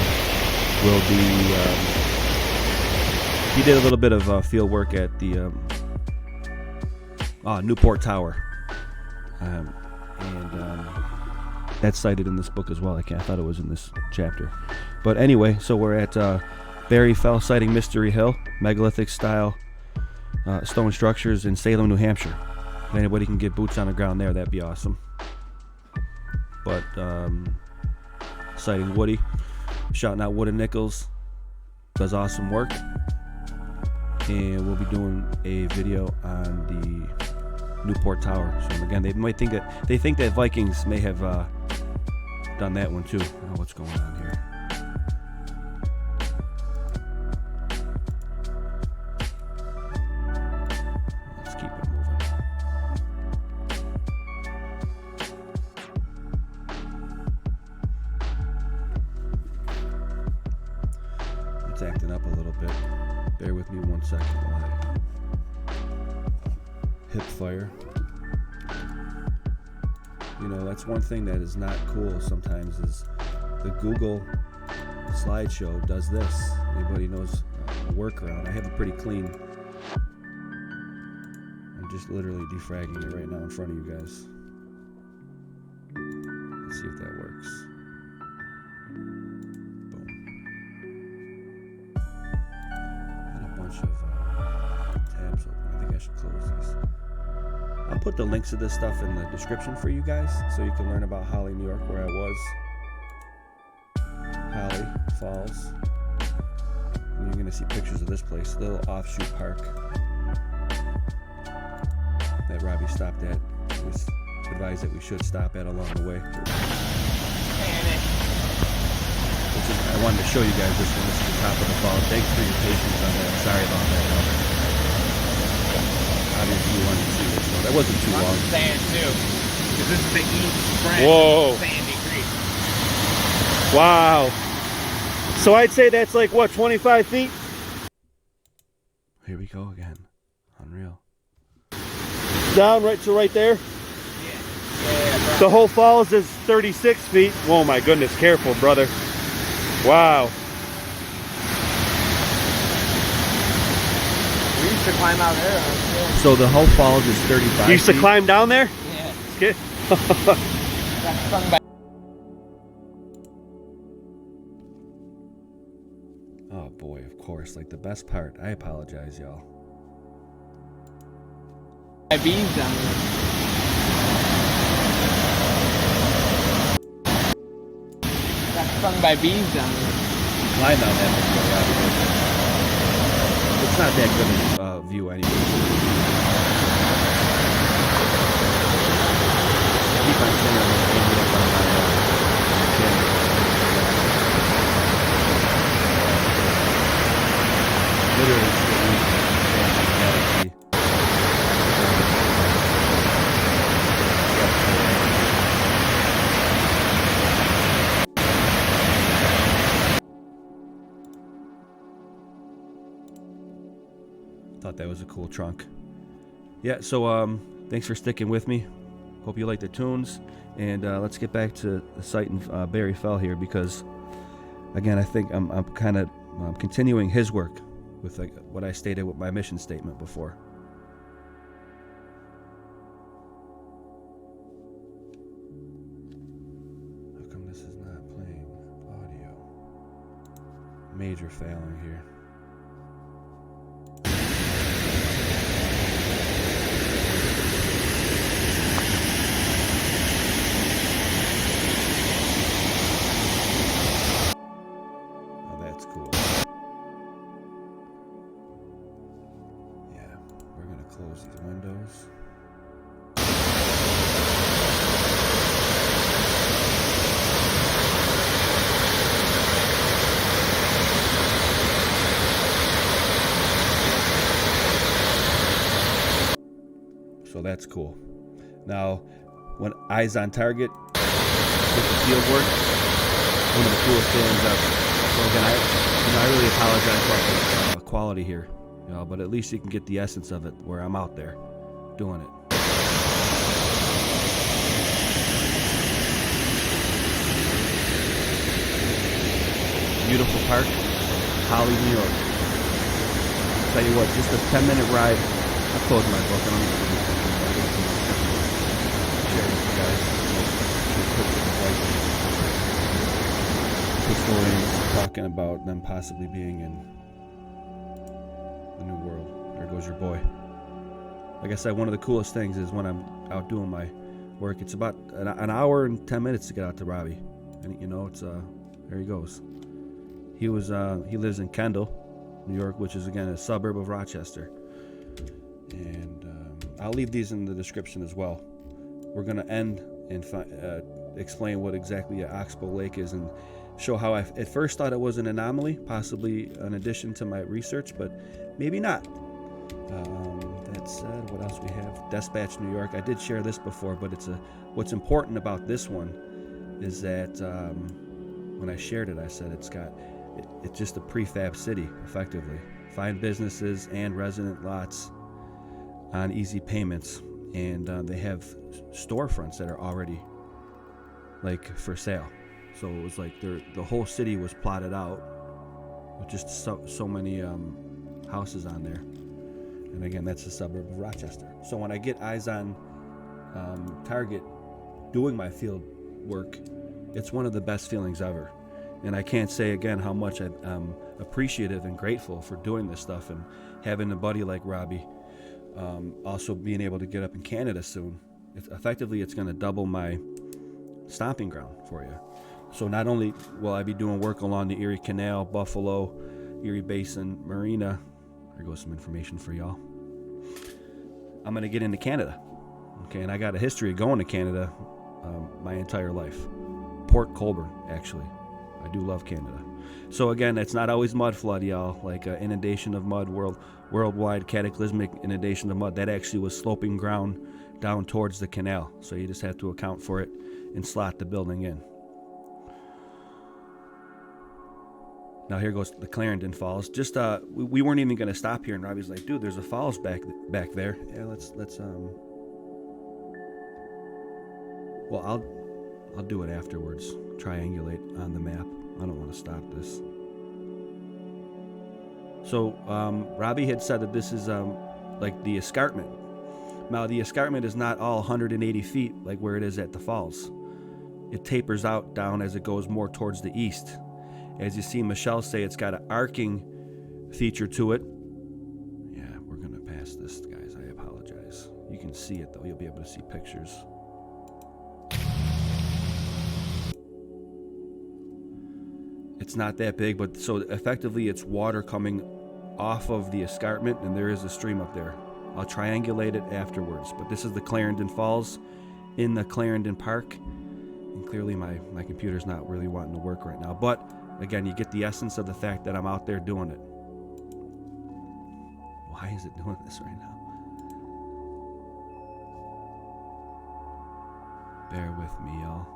will be... he did a little bit of field work at the Newport Tower. And that's cited in this book as well. I thought it was in this chapter. But anyway, so we're at Barry Fell sighting Mystery Hill, megalithic style stone structures in Salem, New Hampshire. If anybody can get boots on the ground there, that'd be awesome. But sighting Woody, shouting out Wood and Nichols, does awesome work. And we'll be doing a video on the Newport Tower. So again, they think that Vikings may have done that one too. I don't know what's going on here. Let's keep it moving. It's acting up a little bit. Bear with me 1 second while I hip fire. You know, that's one thing that is not cool sometimes is the Google slideshow does this. Anybody knows a workaround? I have it pretty clean. I'm just literally defragging it right now in front of you guys. Let's see if that works. Boom. Got a bunch of tabs open. I think I should close these. I'll put the links to this stuff in the description for you guys so you can learn about Holley, New York, where I was. Holley Falls. And you're going to see pictures of this place, little offshoot park that Robbie stopped at. He was advised that we should stop at along the way. I wanted to show you guys this one. This is the top of the fall. Thanks for your patience on that. Sorry about that. Obviously you wanted to see this one. That wasn't too long. Sand too, because this is the east branch. Whoa. Of Sandy Creek. Wow. So I'd say that's like what, 25 feet? Here we go again. Unreal. Down right to right there. Yeah. The whole falls is 36 feet. Oh my goodness, careful, brother. Wow. We used to climb out there. So the whole falls is 35 You used to feet. climb down there? Yeah. Skid. Got stung by. Oh boy, of course. Like the best part. I apologize, y'all. Bees down there. Got stung by bees down there. Climb down that before, Robbie. It's not that good of a view anyway. Keep on saying up on my channel. Literally, thought that was a cool trunk. Yeah, so thanks for sticking with me. Hope you like the tunes, and let's get back to the site in Barry Fell here, because again, I think I'm kind of continuing his work with like what I stated with my mission statement before. How come this is not playing audio? Major failing here. Close these windows. So that's cool. Now, when eyes on target with the field work, one of the coolest feelings I've So again, I really apologize about the quality here, but at least you can get the essence of it where I'm out there doing it. Beautiful park, Holley, New York. Tell you what, just a 10-minute ride. I closed my book. I don't even share with you guys. Historians talking about them possibly being in the New World. There goes your boy. Like I said, one of the coolest things is when I'm out doing my work. It's about an hour and 10 minutes to get out to Robbie, and it's there he goes. He lives in Kendall, New York, which is again a suburb of Rochester. And I'll leave these in the description as well. We're gonna end and explain what exactly an Oxbow Lake is and show how I at first thought it was an anomaly, possibly an addition to my research, but maybe not. That said, what else we have? Dispatch, New York. I did share this before, but what's important about this one is that when I shared it, I said it's just a prefab city, effectively. Find businesses and resident lots on easy payments, and they have storefronts that are already like for sale. So it was like the whole city was plotted out with just so many houses on there. And again, that's a suburb of Rochester. So when I get eyes on target doing my field work, it's one of the best feelings ever. And I can't say again how much I'm appreciative and grateful for doing this stuff and having a buddy like Robbie. Also being able to get up in Canada soon. It's going to double my stomping ground for you. So not only will I be doing work along the Erie Canal, Buffalo, Erie Basin, Marina. There goes some information for y'all. I'm going to get into Canada. Okay, and I got a history of going to Canada my entire life. Port Colborne, actually. I do love Canada. So again, it's not always mud flood, y'all. Like inundation of mud, worldwide cataclysmic inundation of mud. That actually was sloping ground down towards the canal. So you just have to account for it and slot the building in. Now here goes the Clarendon Falls. Just we weren't even going to stop here, and Robbie's like, "Dude, there's a falls back there. Yeah, let's well, I'll do it afterwards. Triangulate on the map. I don't want to stop this." So Robbie had said that this is like the escarpment. Now the escarpment is not all 180 feet like where it is at the falls. It tapers out down as it goes more towards the east. As you see Michelle say, it's got an arcing feature to it. Yeah, we're going to pass this, guys. I apologize. You can see it, though. You'll be able to see pictures. It's not that big, but so effectively it's water coming off of the escarpment, and there is a stream up there. I'll triangulate it afterwards. But this is the Clarendon Falls in the Clarendon Park. And clearly my computer's not really wanting to work right now. But again, you get the essence of the fact that I'm out there doing it. Why is it doing this right now? Bear with me, y'all.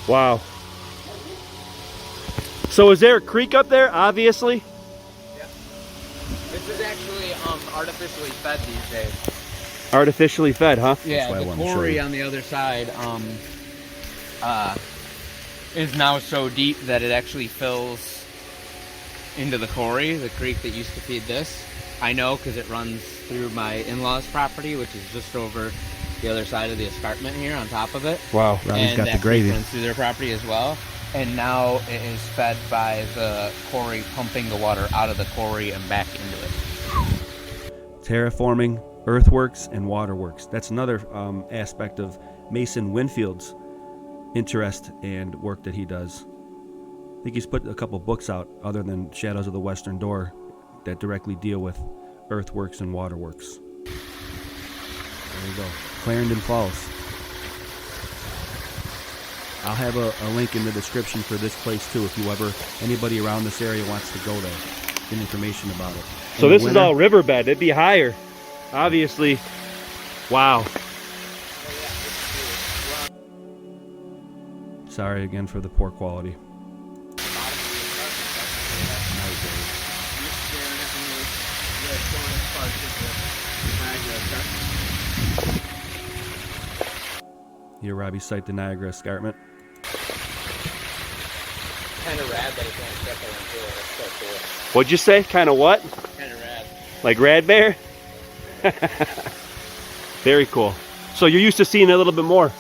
Wow. So is there a creek up there, obviously? Yeah. This is actually artificially fed these days. Artificially fed, huh? Yeah, the quarry on the other side is now so deep that it actually fills into the quarry, the creek that used to feed this. I know because it runs through my in-laws' property, which is just over the other side of the escarpment here on top of it. Wow, Robbie's got the gravy. Runs through their property as well. And now it is fed by the quarry pumping the water out of the quarry and back into it. Terraforming, earthworks, and waterworks. That's another aspect of Mason Winfield's interest and work that he does. I think he's put a couple books out other than Shadows of the Western Door that directly deal with earthworks and waterworks. There you go. Clarendon Falls. I'll have a link in the description for this place too if anybody around this area wants to go there. Get information about it. So this is all riverbed. It'd be higher. Obviously, Wow. Sorry again for the poor quality. Here, Robbie, cite the Niagara Escarpment. Kind of rad that it can't step on into it. That's so cool. What'd you say? Kind of what? Kind of rad. Like Rad Bear? Very cool. So you're used to seeing it a little bit more.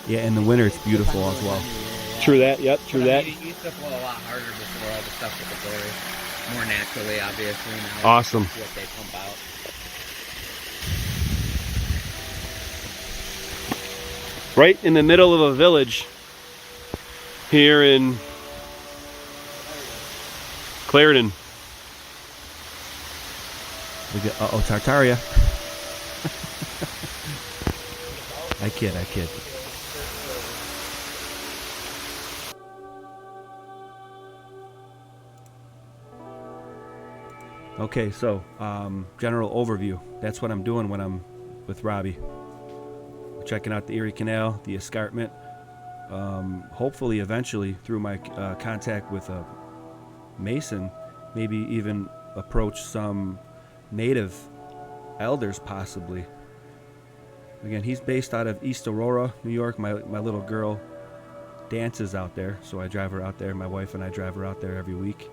Yeah, in the winter it's beautiful as well. True that, yep, true that. It used to flow a lot harder before all the stuff with the blowers. More naturally, obviously. Now Awesome. what they pump out. Right in the middle of a village here in Clarendon. We get, uh-oh, Tartaria. I kid. Okay, so general overview. That's what I'm doing when I'm with Robbie. We're checking out the Erie Canal, the escarpment. Hopefully, eventually, through my contact with a Mason, maybe even approach some native elders, possibly. Again, he's based out of East Aurora, New York. My little girl dances out there, so I drive her out there. My wife and I drive her out there every week.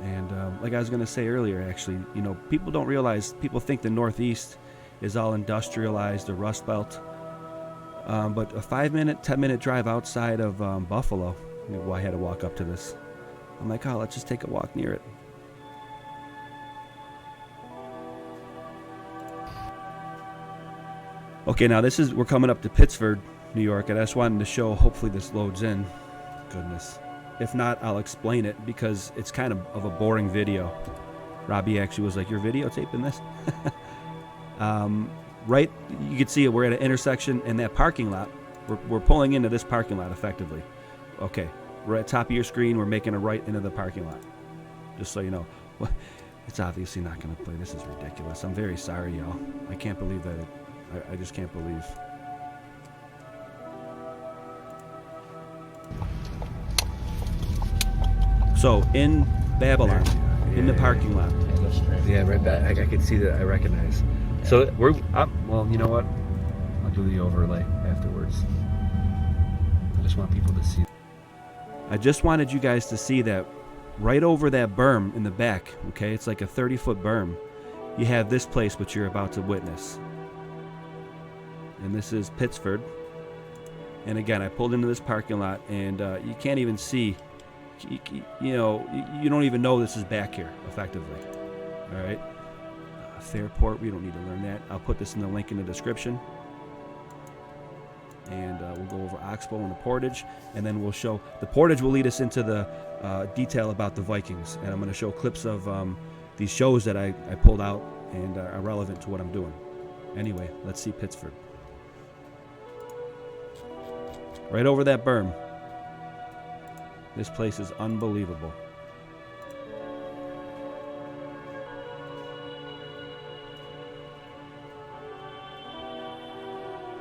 And like I was going to say earlier, actually, you know, people don't realize, people think the Northeast is all industrialized, the Rust Belt. But a 5-minute, 10-minute drive outside of Buffalo, well, I had to walk up to this. I'm like, oh, let's just take a walk near it. Okay, now we're coming up to Pittsford, New York, and I just wanted to show, hopefully this loads in. Goodness. If not, I'll explain it because it's kind of a boring video. Robbie actually was like, you're videotaping this? Right, you can see it, we're at an intersection in that parking lot. We're pulling into this parking lot effectively. Okay, we're at the top of your screen, we're making a right into the parking lot. Just so you know. It's obviously not going to play. This is ridiculous. I'm very sorry, y'all. I can't believe that I just can't believe. So, in Babylon, in the parking lot. Yeah, right back. I can see that. I recognize. So, well, you know what? I'll do the overlay afterwards. I just want people to see. I just wanted you guys to see that right over that berm in the back, okay? It's like a 30-foot berm. You have this place which you're about to witness. And this is Pittsford. And again, I pulled into this parking lot, and you can't even see, you don't even know this is back here, effectively. All right? Fairport, we don't need to learn that. I'll put this in the link in the description. And we'll go over Oxbow and the Portage, and then we'll show, the Portage will lead us into the detail about the Vikings. And I'm going to show clips of these shows that I pulled out and are relevant to what I'm doing. Anyway, let's see Pittsford. Right over that berm. This place is unbelievable.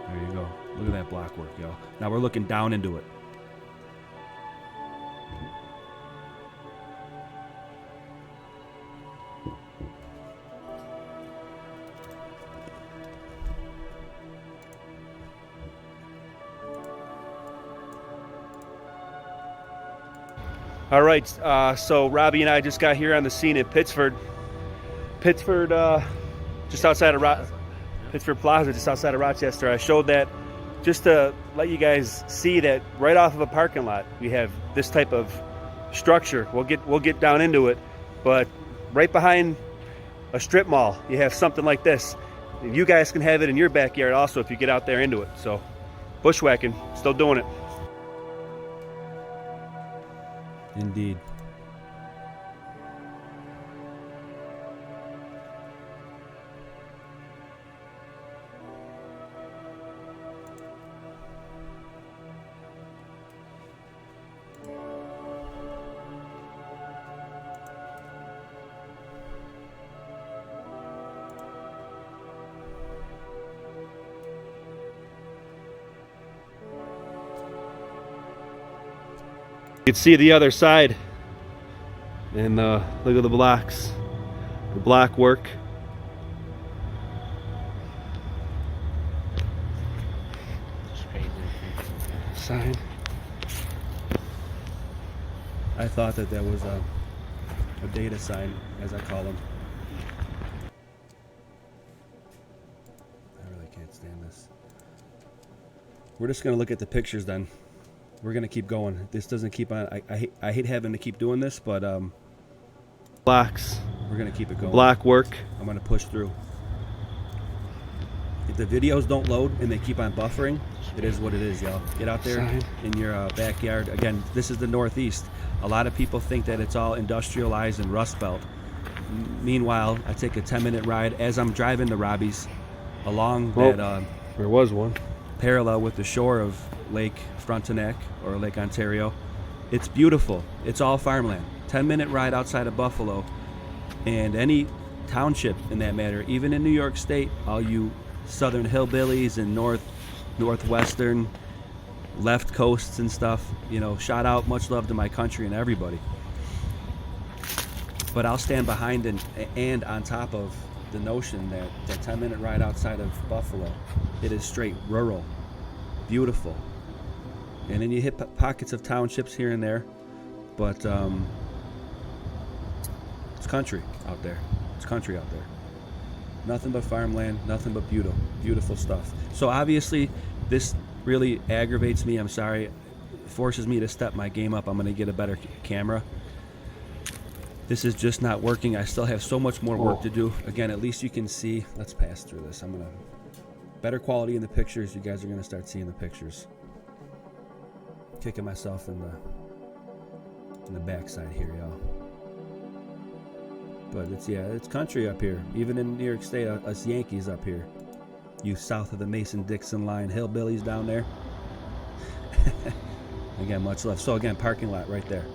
There you go. Look at that block work, y'all. Now we're looking down into it. All right, so Robbie and I just got here on the scene at Pittsford. Pittsford, just outside of Pittsford Plaza, just outside of Rochester. I showed that just to let you guys see that right off of a parking lot, we have this type of structure. We'll get down into it, but right behind a strip mall, you have something like this. You guys can have it in your backyard also if you get out there into it. So, bushwhacking, still doing it. Indeed. You can see the other side. And look at the blocks. The block work. Just crazy. Sign. I thought that was a data sign, as I call them. I really can't stand this. We're just gonna look at the pictures then. We're gonna keep going. This doesn't keep on. I hate having to keep doing this, but blocks. We're gonna keep it going. Block work. I'm gonna push through. If the videos don't load and they keep on buffering, it is what it is, y'all. Get out there in your backyard. Again, this is the Northeast. A lot of people think that it's all industrialized and Rust Belt. Meanwhile, I take a 10-minute ride as I'm driving to Robbie's along that There was one. parallel with the shore of Lake Frontenac or Lake Ontario. It's beautiful. It's all farmland. 10-minute ride outside of Buffalo, and any township in that matter, even in New York State, all you southern hillbillies and northwestern left coasts and stuff, you know, shout out, much love to my country and everybody. But I'll stand behind and on top of the notion that that 10-minute ride outside of Buffalo, it is straight rural, beautiful. And then you hit pockets of townships here and there, but it's country out there. It's country out there. Nothing but farmland, nothing but beautiful stuff. So obviously, this really aggravates me. I'm sorry. It forces me to step my game up. I'm going to get a better camera. This is just not working. I still have so much more work to do. Again, at least you can see. Let's pass through this. I'm going to... Better quality in the pictures. You guys are going to start seeing the pictures. Kicking myself in the backside here, y'all. But it's country up here. Even in New York State, us Yankees up here. You south of the Mason-Dixon line, hillbillies down there. Again, much love. So again, parking lot right there.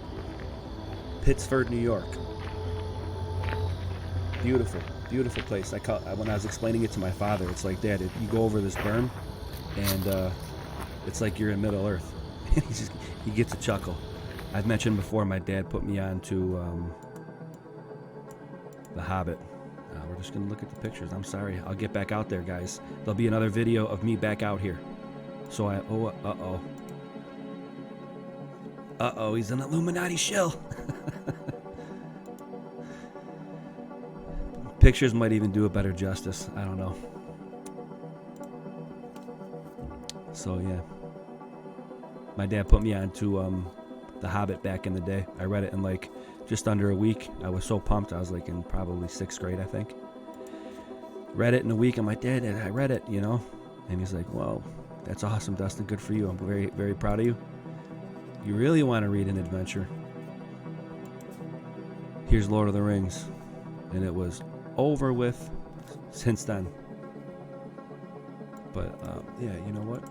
Pittsford, New York. Beautiful, beautiful place. When I was explaining it to my father, it's like, Dad, you go over this berm, and it's like you're in Middle Earth. He gets a chuckle. I've mentioned before, my dad put me on to The Hobbit. We're just gonna look at the pictures. I'm sorry. I'll get back out there, guys. There'll be another video of me back out here. So he's an Illuminati shill. Pictures might even do it better justice. I don't know. So yeah, my dad put me on to The Hobbit back in the day. I read it in like just under a week. I was so pumped. I was like in probably 6th grade, I think. Read it in a week. I'm like, Dad, I read it, you know? And he's like, well, that's awesome, Dustin. Good for you. I'm very, very proud of you. You really want to read an adventure? Here's Lord of the Rings. And it was over with since then. But, yeah, you know what?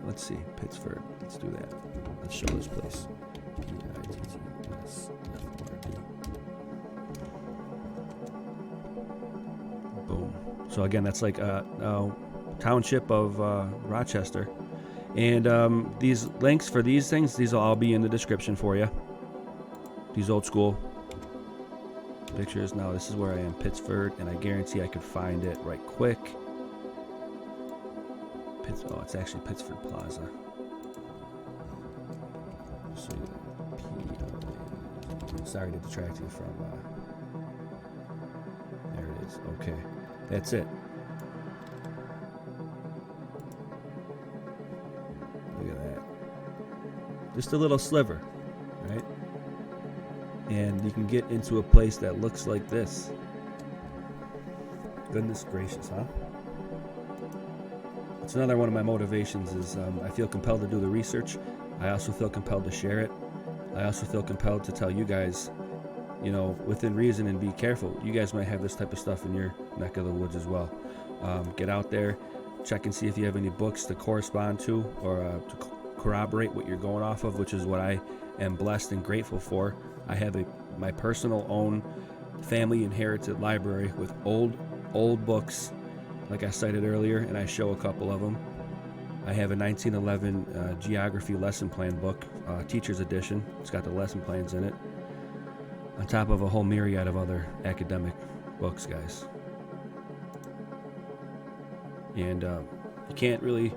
Let's see. Pittsford. Let's do that. Let's show this place. Boom. So again, that's like a township of Rochester. And these links for these things, these will all be in the description for you. These old school pictures. Now this is where I am, Pittsford, and I guarantee I could find it right quick. It's actually Pittsford Plaza. Sorry to detract you from. There it is. Okay, that's it. Look at that. Just a little sliver, right? And you can get into a place that looks like this. Goodness gracious, huh? It's another one of my motivations is I feel compelled to do the research. I also feel compelled to share it. I also feel compelled to tell you guys, you know, within reason, and be careful. You guys might have this type of stuff in your neck of the woods as well. Get out there, check and see if you have any books to correspond to or to corroborate what you're going off of, which is what I am blessed and grateful for. I have my personal own family inherited library with old books, like I cited earlier, and I show a couple of them. I have a 1911 geography lesson plan book, teacher's edition. It's got the lesson plans in it, on top of a whole myriad of other academic books, guys. And you can't really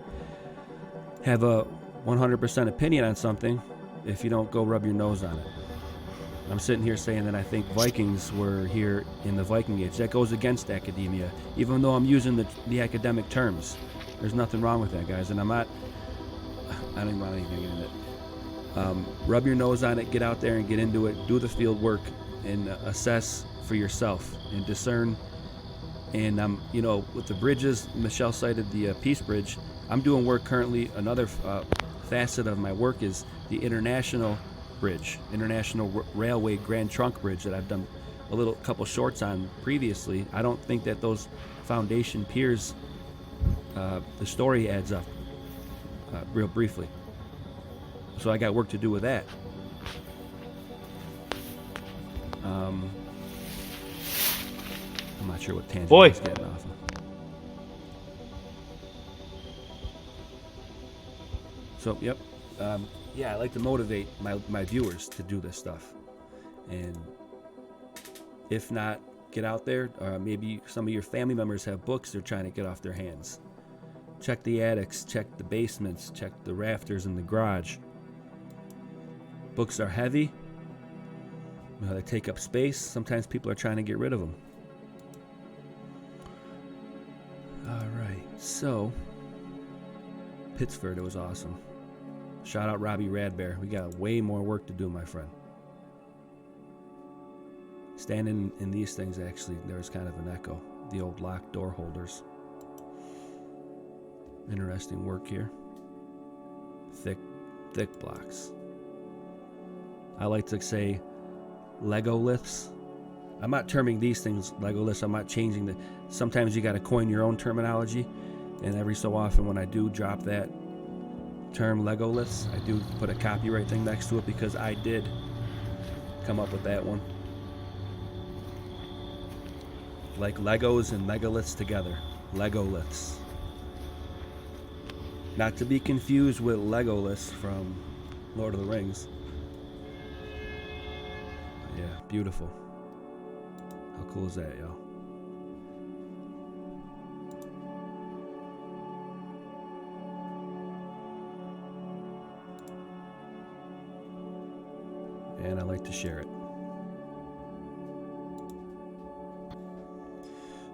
have a 100% opinion on something if you don't go rub your nose on it. I'm sitting here saying that I think Vikings were here in the Viking Age. That goes against academia, even though I'm using the academic terms. There's nothing wrong with that, guys. And I don't even want to get into it. Rub your nose on it, get out there and get into it, do the field work, and assess for yourself and discern. And with the bridges, Michelle cited the Peace Bridge. I'm doing work currently. Another facet of my work is the International Bridge, International Railway Grand Trunk Bridge, that I've done a couple shorts on previously. I don't think that those foundation piers, the story adds up real briefly. So I got work to do with that. I'm not sure what tangent I was getting off of. So, yep. Yeah, I like to motivate my viewers to do this stuff. And if not, get out there. Maybe some of your family members have books they're trying to get off their hands. Check the attics, check the basements, check the rafters in the garage. Books are heavy. They take up space. Sometimes people are trying to get rid of them. All right, so Pittsford, it was awesome. Shout out Robbie Radbear. We got way more work to do, my friend. Standing in these things, actually, there's kind of an echo. The old locked door holders. Interesting work here. Thick blocks. I like to say Lego liths. I'm not terming these things Lego liths. I'm not changing the. Sometimes you got to coin your own terminology, and every so often when I do drop that term Lego liths, I do put a copyright thing next to it because I did come up with that one. Like Legos and megaliths together. Lego liths. Not to be confused with Legolas from Lord of the Rings. Yeah, beautiful. How cool is that, y'all? And I like to share it.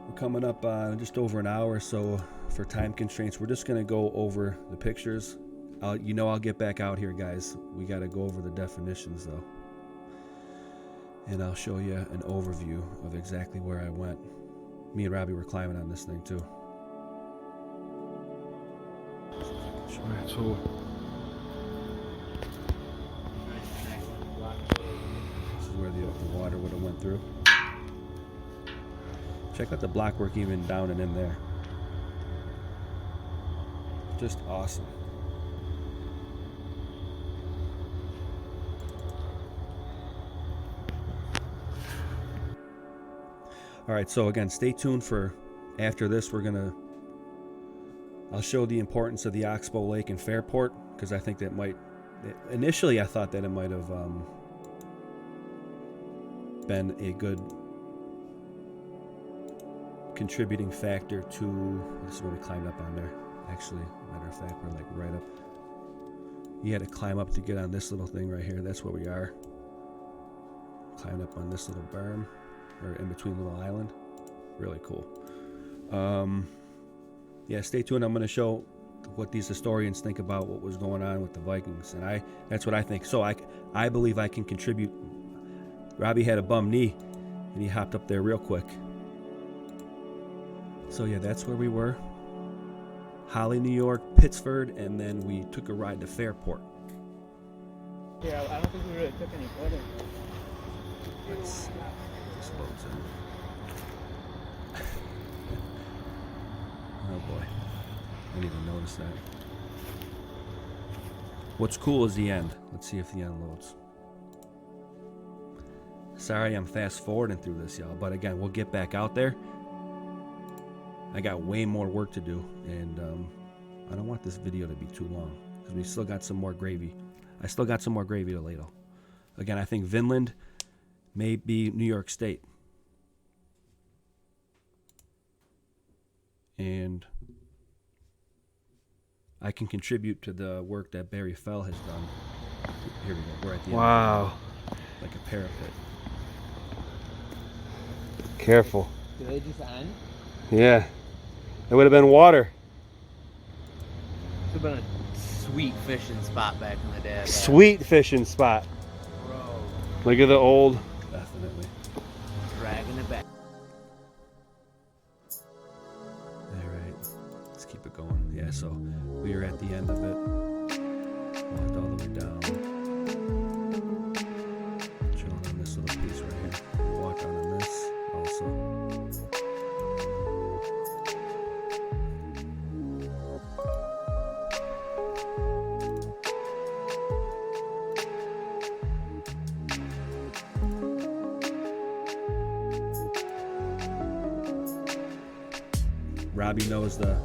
We're coming up on just over an hour, so for time constraints, we're just going to go over the pictures. I'll get back out here, guys. We got to go over the definitions, though. And I'll show you an overview of exactly where I went. Me and Robbie were climbing on this thing, too. Alright, so This is where the water would have went through. Check out the block work even down and in there. Just awesome. All right, so again, stay tuned for after this. I'll show the importance of the Oxbow Lake in Fairport, because I think that initially I thought that it might have been a good contributing factor to, this is where we climbed up on there. Actually, matter of fact, we're like right up. You had to climb up to get on this little thing right here. That's where we are. Climbed up on this little berm, or in between little island. Really cool. Yeah, stay tuned. I'm going to show what these historians think about what was going on with the Vikings, and that's what I think. So I believe I can contribute. Robbie had a bum knee, and he hopped up there real quick. So yeah, that's where we were. Holley, New York, Pittsford, and then we took a ride to Fairport. yeah, I don't think we really took any photos. Let's see. This loads in. Oh boy. I didn't even notice that. What's cool is the end. Let's see if the end loads. Sorry I'm fast forwarding through this, y'all, but again, we'll get back out there. I got way more work to do, and I don't want this video to be too long because we still got some more gravy. I still got some more gravy to ladle. Again, I think Vinland may be New York State. And I can contribute to the work that Barry Fell has done. Here we go. We're at the end. Wow. Like a parapet. Careful. Did they just end? Yeah. It would have been water. It's been a sweet fishing spot back in the day. I bet. Sweet fishing spot. Bro, Look at the old. Definitely. dragging it back. All right. Let's keep it going. Yeah, so we are at the end of it. Walked all the way down. Chilling on this little piece right here. We walk down on this also. Robbie knows the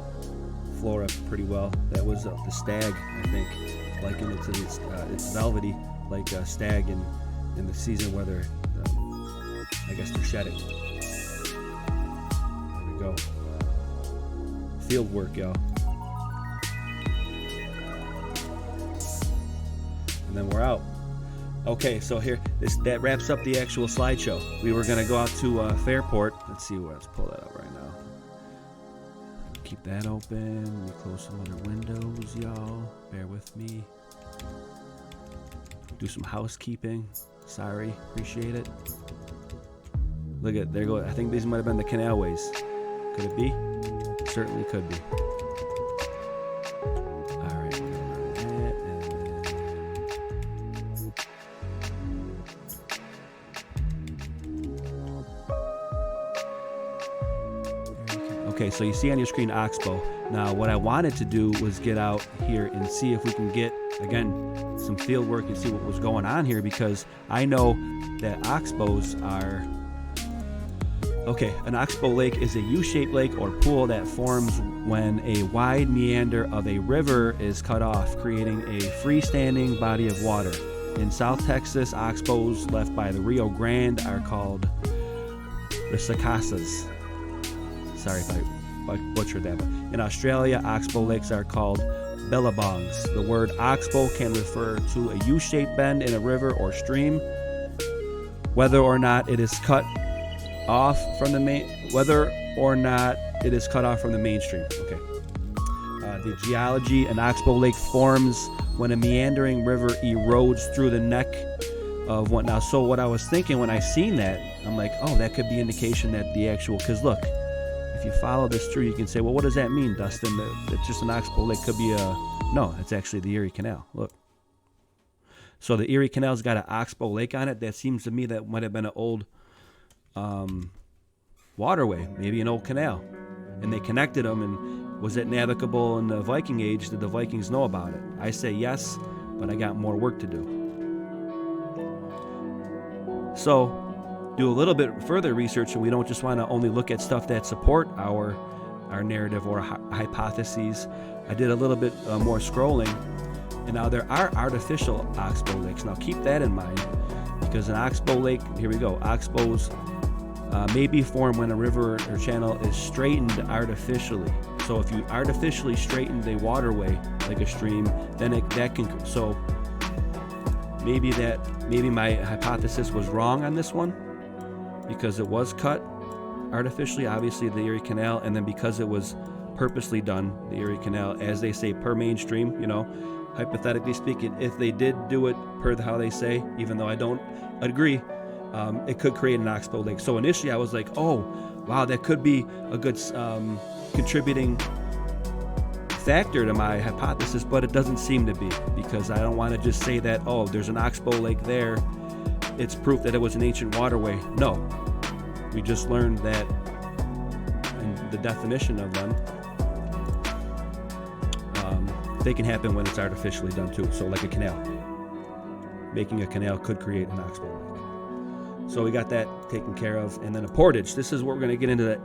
flora pretty well. That was the stag, I think. Likened it to it's velvety, like a stag in the season where they're, I guess they're shedding. There we go. Field work, y'all. And then we're out. Okay, so here, that wraps up the actual slideshow. We were gonna go out to Fairport. Let's see, let's pull that up right now. Keep that open. We close some other windows, y'all. Bear with me. Do some housekeeping. Sorry, appreciate it. Look at, there go. I think these might have been the canalways. Could it be? Certainly could be. All right, we're gonna run that, Okay, so you see on your screen Oxbow. Now, what I wanted to do was get out here and see if we can get, again, some field work and see what was going on here, because I know that oxbows are... Okay, an oxbow lake is a U-shaped lake or pool that forms when a wide meander of a river is cut off, creating a freestanding body of water. In South Texas, oxbows left by the Rio Grande are called risacasas. Sorry if I butchered that, but in Australia, oxbow lakes are called billabongs. The word oxbow can refer to a U-shaped bend in a river or stream, whether or not it is cut off from the mainstream. Okay. The geology: an oxbow lake forms when a meandering river erodes through the neck of one. Now, so what I was thinking when I seen that, I'm like, oh, that could be indication that the actual, because look, if you follow this through, you can say, well, what does that mean, Dustin? It's just an oxbow lake. Could be no, it's actually the Erie Canal. Look. So the Erie Canal's got an oxbow lake on it. That seems to me that might have been an old waterway, maybe an old canal. And they connected them, and was it navigable in the Viking age? Did the Vikings know about it? I say yes, but I got more work to do. So do a little bit further research, and we don't just want to only look at stuff that support our narrative or hypotheses. I did a little bit more scrolling, and now there are artificial oxbow lakes. Now keep that in mind, because an oxbow lake, here we go, oxbows may be formed when a river or channel is straightened artificially. So if you artificially straighten a waterway like a stream, then that can, so maybe my hypothesis was wrong on this one, because it was cut artificially, obviously the Erie Canal, and then because it was purposely done, the Erie Canal, as they say, per mainstream, hypothetically speaking, if they did do it per how they say, even though I don't agree, it could create an oxbow lake. So initially I was like, oh, wow, that could be a good contributing factor to my hypothesis, but it doesn't seem to be, because I don't want to just say that, oh, there's an oxbow lake there, it's proof that it was an ancient waterway. No, we just learned that in the definition of them, they can happen when it's artificially done too. So like a canal, making a canal could create an oxbow lake. So we got that taken care of. And then a portage. This is where we're going to get into that.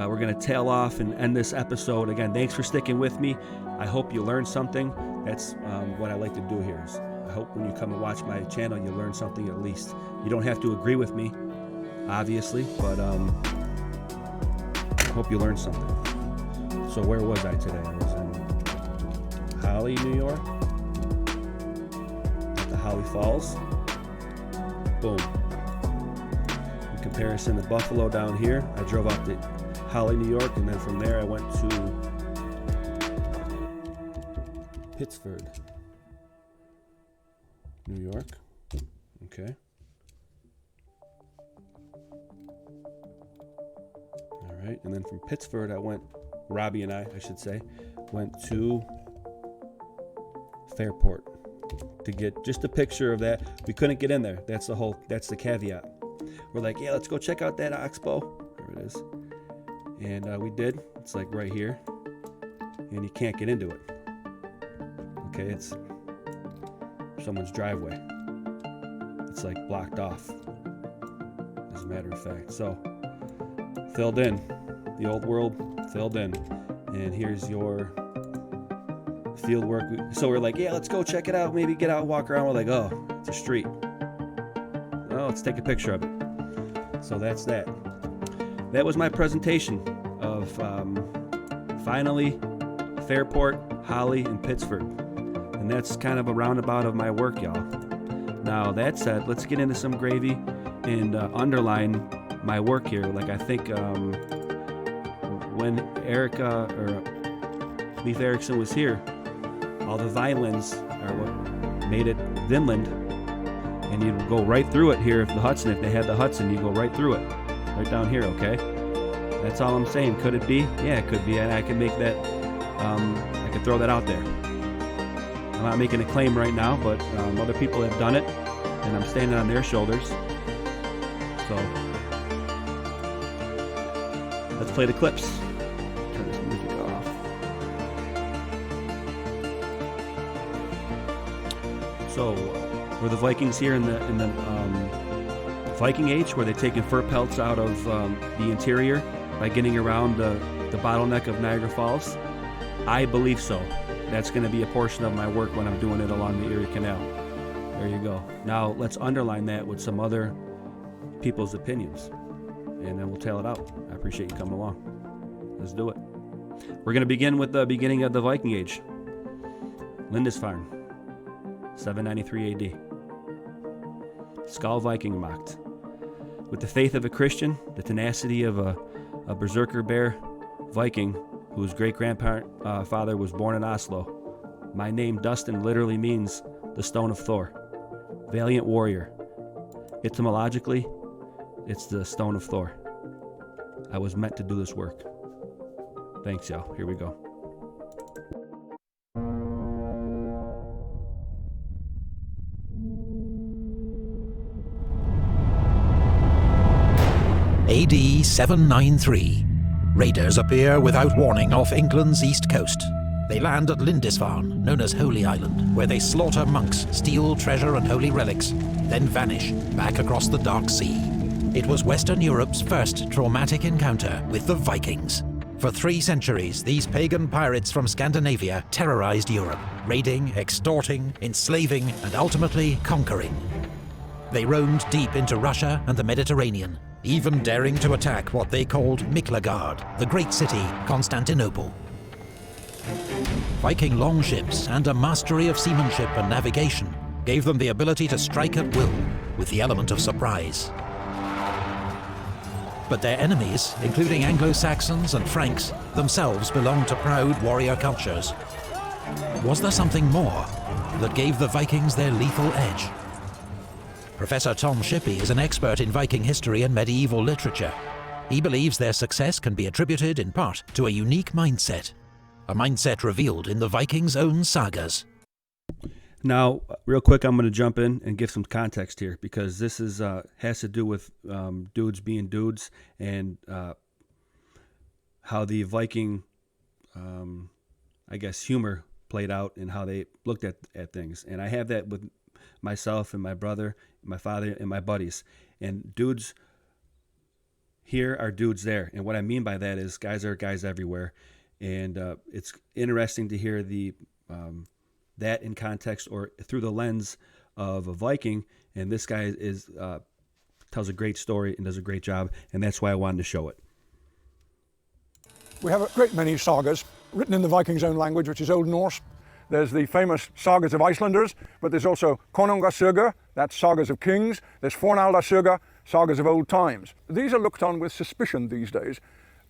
We're going to tail off and end this episode. Again, thanks for sticking with me. I hope you learned something. That's what I like to do here. Is I hope when you come and watch my channel, you learn something at least. You don't have to agree with me, obviously, but I hope you learned something. So where was I today? I was in Holley, New York, at the Holley Falls. Boom. In comparison to Buffalo down here, I drove up to Holley, New York, and then from there I went to Pittsford, New York. Okay. All right, and then from Pittsford Robbie and I should say, went to Fairport to get just a picture of that. We couldn't get in there. That's the caveat. We're like, yeah, let's go check out that oxbow. There it is. And we did. It's like right here. And you can't get into it. Okay, it's someone's driveway. It's like blocked off, as a matter of fact. So, filled in. The old world filled in. And here's your field work. So we're like, yeah, let's go check it out. Maybe get out and walk around. We're like, oh, it's a street. Oh, let's take a picture of it. So that's that. That was my presentation of finally Fairport, Holley, and Pittsford. And that's kind of a roundabout of my work, y'all. Now, that said, let's get into some gravy and underline my work here. Like, I think when Leif Erikson was here, all the violins are what made it Vinland. And you'd go right through it here if they had the Hudson, you go right through it. Right down here, okay? That's all I'm saying. Could it be? Yeah, it could be. And I can make that, I can throw that out there. I'm not making a claim right now, but other people have done it, and I'm standing on their shoulders. So, let's play the clips. Turn this music off. So, were the Vikings here in the Viking Age? Were they taking fur pelts out of the interior by getting around the bottleneck of Niagara Falls? I believe so. That's going to be a portion of my work when I'm doing it along the Erie Canal. There you go. Now let's underline that with some other people's opinions, and then we'll tail it out. I appreciate you coming along. Let's do it. We're going to begin with the beginning of the Viking Age. Lindisfarne, 793 AD. Skull Viking mocked. With the faith of a Christian, the tenacity of a berserker bear Viking, whose great-grandfather was born in Oslo. My name, Dustin, literally means the stone of Thor. Valiant warrior. Etymologically, it's the stone of Thor. I was meant to do this work. Thanks, y'all. Here we go. AD 793. Raiders appear without warning off England's east coast. They land at Lindisfarne, known as Holy Island, where they slaughter monks, steal treasure and holy relics, then vanish back across the Dark Sea. It was Western Europe's first traumatic encounter with the Vikings. For 3 centuries, these pagan pirates from Scandinavia terrorized Europe, raiding, extorting, enslaving, and ultimately conquering. They roamed deep into Russia and the Mediterranean, even daring to attack what they called Miklagard, the great city Constantinople. Viking longships and a mastery of seamanship and navigation gave them the ability to strike at will, with the element of surprise. But their enemies, including Anglo-Saxons and Franks, themselves belonged to proud warrior cultures. Was there something more that gave the Vikings their lethal edge? Professor Tom Shippey is an expert in Viking history and medieval literature. He believes their success can be attributed in part to a unique mindset. A mindset revealed in the Vikings' own sagas. Now, real quick, I'm going to jump in and give some context here, because this is has to do with dudes being dudes, and how the Viking, I guess, humor played out and how they looked at things. And I have that with myself and my brother, my father, and my buddies. And dudes here are dudes there. And what I mean by that is guys are guys everywhere. And it's interesting to hear that in context or through the lens of a Viking. And this guy tells a great story and does a great job, and that's why I wanted to show it. We have a great many sagas written in the Vikings' own language, which is Old Norse. There's the famous sagas of Icelanders, but there's also Konungasögur, that's sagas of kings. There's Fornaldasögur, sagas of old times. These are looked on with suspicion these days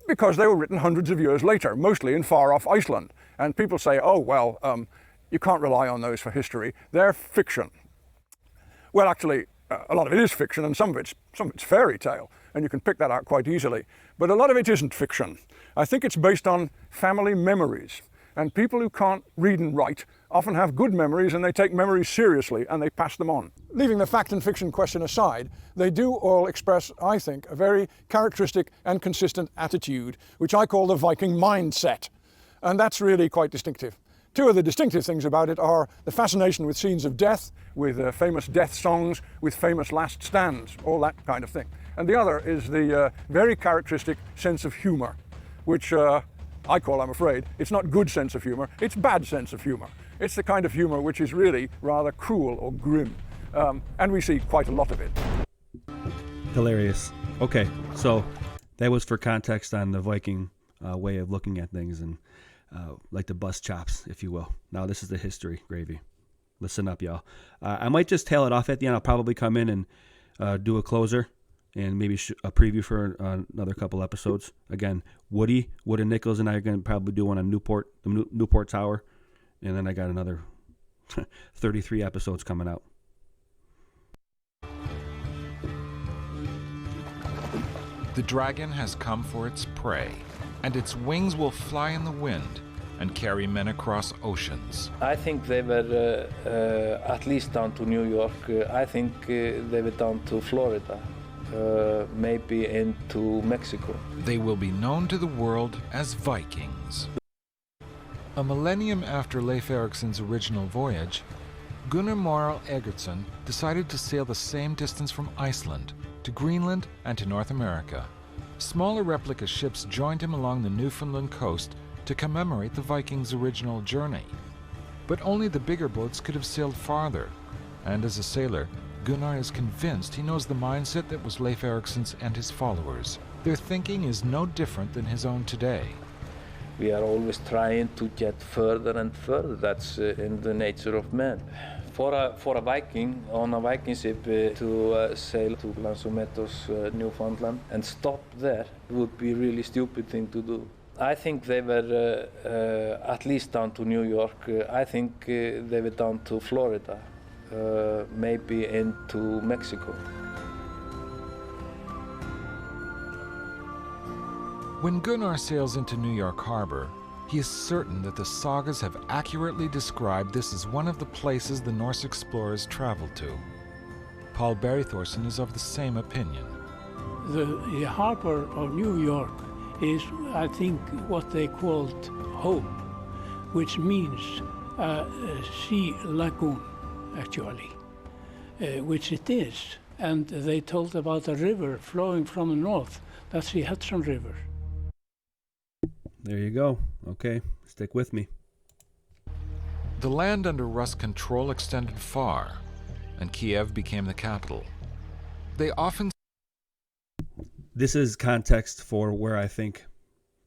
because they were written hundreds of years later, mostly in far-off Iceland. And people say, oh, well, you can't rely on those for history. They're fiction. Well, actually, a lot of it is fiction, and some of it's fairy tale, and you can pick that out quite easily. But a lot of it isn't fiction. I think it's based on family memories. And people who can't read and write often have good memories, and they take memories seriously and they pass them on. Leaving the fact and fiction question aside, they do all express, I think, a very characteristic and consistent attitude, which I call the Viking mindset. And that's really quite distinctive. Two of the distinctive things about it are the fascination with scenes of death, with famous death songs, with famous last stands, all that kind of thing. And the other is the very characteristic sense of humor, which I call, I'm afraid, it's not good sense of humor, it's bad sense of humor. It's the kind of humor which is really rather cruel or grim. And we see quite a lot of it. Hilarious. Okay, so that was for context on the Viking way of looking at things, and like the bust chops, if you will. Now this is the history gravy. Listen up, y'all. I might just tail it off at the end. I'll probably come in and do a closer and maybe a preview for another couple episodes. Again, Wood and Nichols and I are going to probably do one on the Newport Tower, and then I got another 33 episodes coming out. The dragon has come for its prey, and its wings will fly in the wind and carry men across oceans. I think they were at least down to New York. I think they were down to Florida, maybe into Mexico. They will be known to the world as Vikings. A millennium after Leif Erikson's original voyage, Gunnar Moral Egertsson decided to sail the same distance from Iceland to Greenland and to North America. Smaller replica ships joined him along the Newfoundland coast to commemorate the Vikings' original journey. But only the bigger boats could have sailed farther, and as a sailor, Gunnar is convinced he knows the mindset that was Leif Eriksson's and his followers. Their thinking is no different than his own today. We are always trying to get further and further. That's in the nature of man. For a Viking, on a Viking ship, to sail to Lanzometos, Newfoundland, and stop there would be a really stupid thing to do. I think they were at least down to New York. I think they were down to Florida, maybe into Mexico. When Gunnar sails into New York Harbor, he is certain that the sagas have accurately described this as one of the places the Norse explorers traveled to. Paul Berrythorsen is of the same opinion. The harbor of New York is, I think, what they called Hope, which means sea lagoon, actually, which it is. And they told about a river flowing from the north. That's the Hudson River. There you go. Okay, stick with me. The land under Rus' control extended far, and Kiev became the capital. They often... This is context for where I think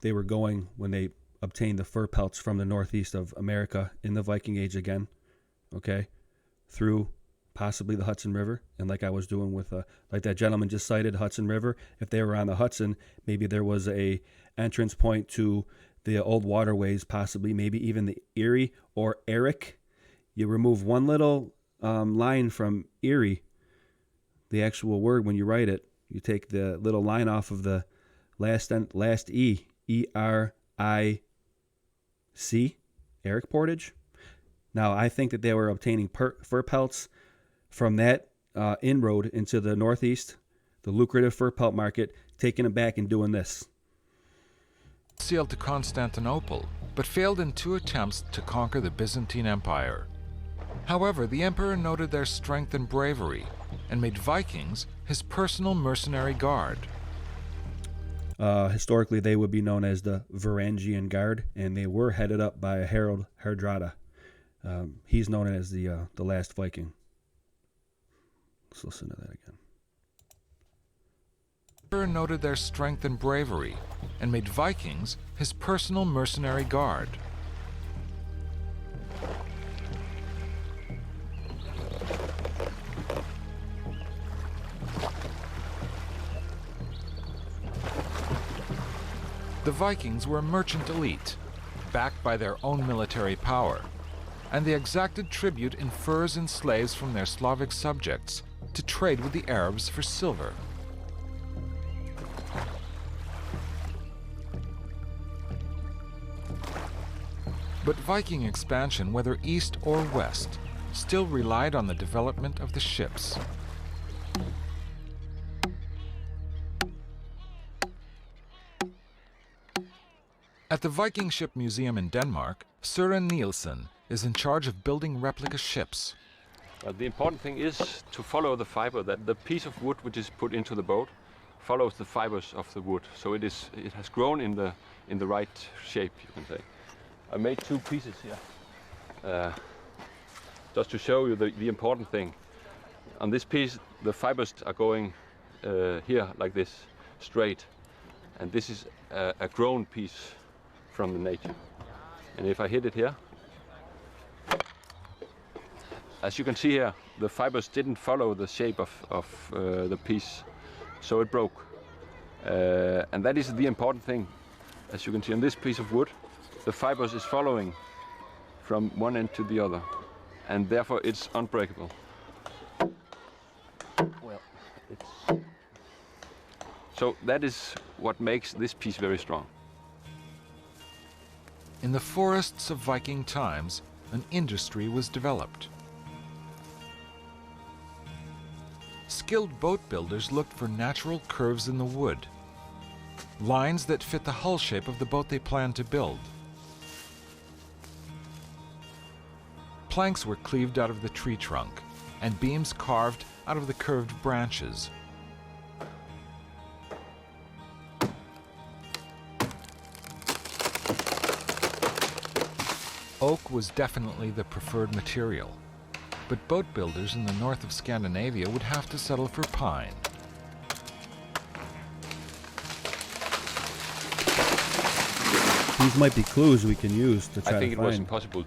they were going when they obtained the fur pelts from the northeast of America in the Viking Age again, okay, through possibly the Hudson River. And like I was doing with, like that gentleman just cited, Hudson River, if they were on the Hudson, maybe there was a entrance point to the old waterways, possibly, maybe even the Erie or Eric. You remove one little line from Erie, the actual word when you write it, you take the little line off of the last E, E-R-I-C, Eric Portage. Now, I think that they were obtaining fur pelts from that inroad into the northeast, the lucrative fur pelt market, taking them back and doing this. Sailed to Constantinople, but failed in 2 attempts to conquer the Byzantine Empire. However, the emperor noted their strength and bravery and made Vikings his personal mercenary guard. Historically, they would be known as the Varangian Guard, and they were headed up by Harold Hardrada. He's known as the last Viking. Let's listen to that again. Emperor noted their strength and bravery and made Vikings his personal mercenary guard. The Vikings were a merchant elite, backed by their own military power, and they exacted tribute in furs and slaves from their Slavic subjects to trade with the Arabs for silver. But Viking expansion, whether east or west, still relied on the development of the ships. At the Viking Ship Museum in Denmark, Søren Nielsen is in charge of building replica ships. The important thing is to follow the fiber, that the piece of wood which is put into the boat follows the fibers of the wood. So it has grown in the right shape, you can say. I made two pieces here, just to show you the important thing. On this piece, the fibers are going here like this, straight, and this is a grown piece from the nature. And if I hit it here, as you can see here, the fibers didn't follow the shape of the piece, so it broke. And that is the important thing. As you can see on this piece of wood, the fibers is following from one end to the other, and therefore it's unbreakable. Well, so that is what makes this piece very strong. In the forests of Viking times, an industry was developed. Skilled boat builders looked for natural curves in the wood, lines that fit the hull shape of the boat they planned to build. Planks were cleaved out of the tree trunk, and beams carved out of the curved branches. Oak was definitely the preferred material, but boat builders in the north of Scandinavia would have to settle for pine. These might be clues we can use to try to find. I think it was impossible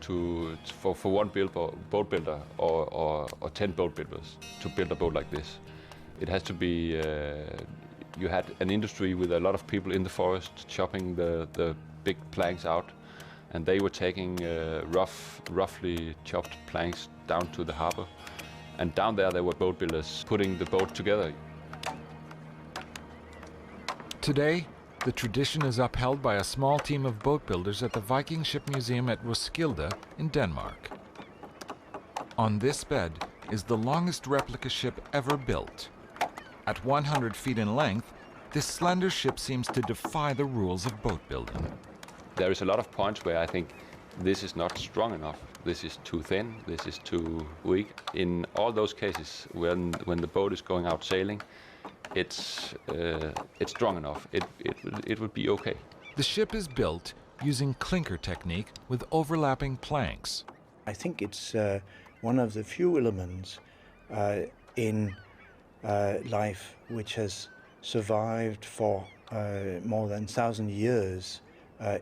for one boat builder or 10 boat builders to build a boat like this. It has to be, you had an industry with a lot of people in the forest chopping the big planks out, and they were taking roughly chopped planks down to the harbor. And down there were boat builders putting the boat together. Today, the tradition is upheld by a small team of boat builders at the Viking Ship Museum at Roskilde in Denmark. On this bed is the longest replica ship ever built. At 100 feet in length, this slender ship seems to defy the rules of boat building. There is a lot of points where I think this is not strong enough. This is too thin, this is too weak. In all those cases, when the boat is going out sailing, it's strong enough. It would be okay. The ship is built using clinker technique with overlapping planks. I think it's one of the few elements in life which has survived for more than 1,000 years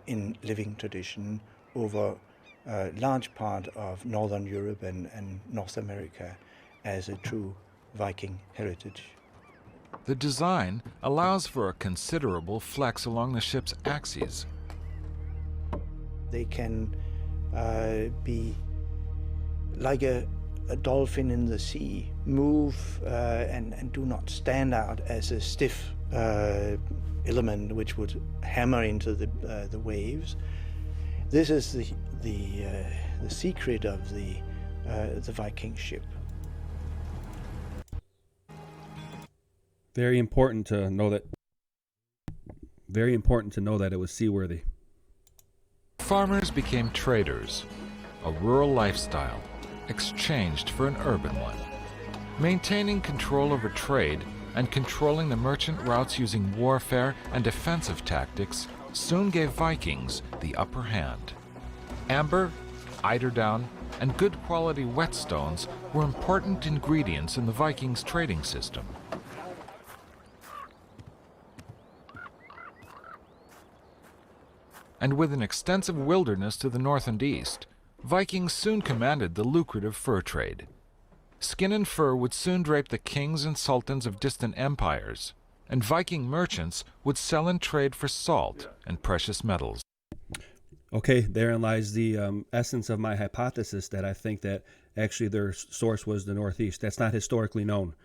in living tradition over a large part of Northern Europe and North America as a true Viking heritage. The design allows for a considerable flex along the ship's axes. They can be like a dolphin in the sea, move and do not stand out as a stiff element which would hammer into the waves. This is the secret of the Viking ship. Very important to know that it was seaworthy. Farmers became traders, a rural lifestyle exchanged for an urban one. Maintaining control over trade and controlling the merchant routes using warfare and defensive tactics soon gave Vikings the upper hand. Amber, eiderdown, and good quality whetstones were important ingredients in the Vikings' trading system. And with an extensive wilderness to the north and east, Vikings soon commanded the lucrative fur trade. Skin and fur would soon drape the kings and sultans of distant empires, and Viking merchants would sell and trade for salt and precious metals. Okay, therein lies the essence of my hypothesis that I think that actually their source was the Northeast. That's not historically known.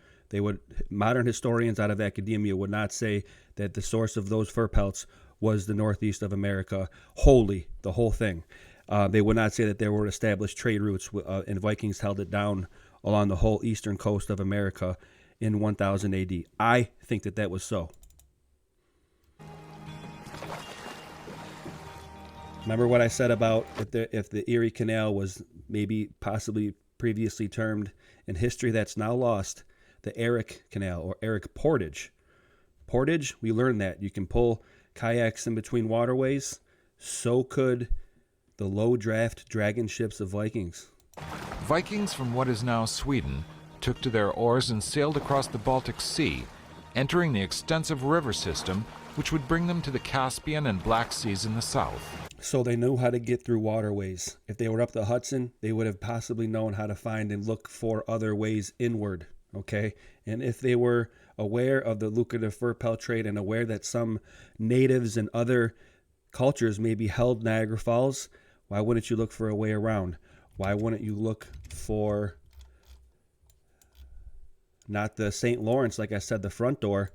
Modern historians out of academia would not say that the source of those fur pelts was the Northeast of America wholly, the whole thing. They would not say that there were established trade routes, and Vikings held it down along the whole eastern coast of America in 1000 AD. I think that that was so. Remember what I said about if the Erie Canal was maybe possibly previously termed in history that's now lost, the Eric Canal or Eric Portage. Portage, we learned that you can pull kayaks in between waterways. So could the low draft dragon ships of Vikings. Vikings from what is now Sweden took to their oars and sailed across the Baltic Sea, entering the extensive river system which would bring them to the Caspian and Black Seas in the south. So they knew how to get through waterways. If they were up the Hudson, they would have possibly known how to find and look for other ways inward, okay? And if they were aware of the lucrative fur pelt trade and aware that some natives and other cultures maybe held Niagara Falls, why wouldn't you look for a way around? Why wouldn't you look for not the St. Lawrence, like I said, the front door?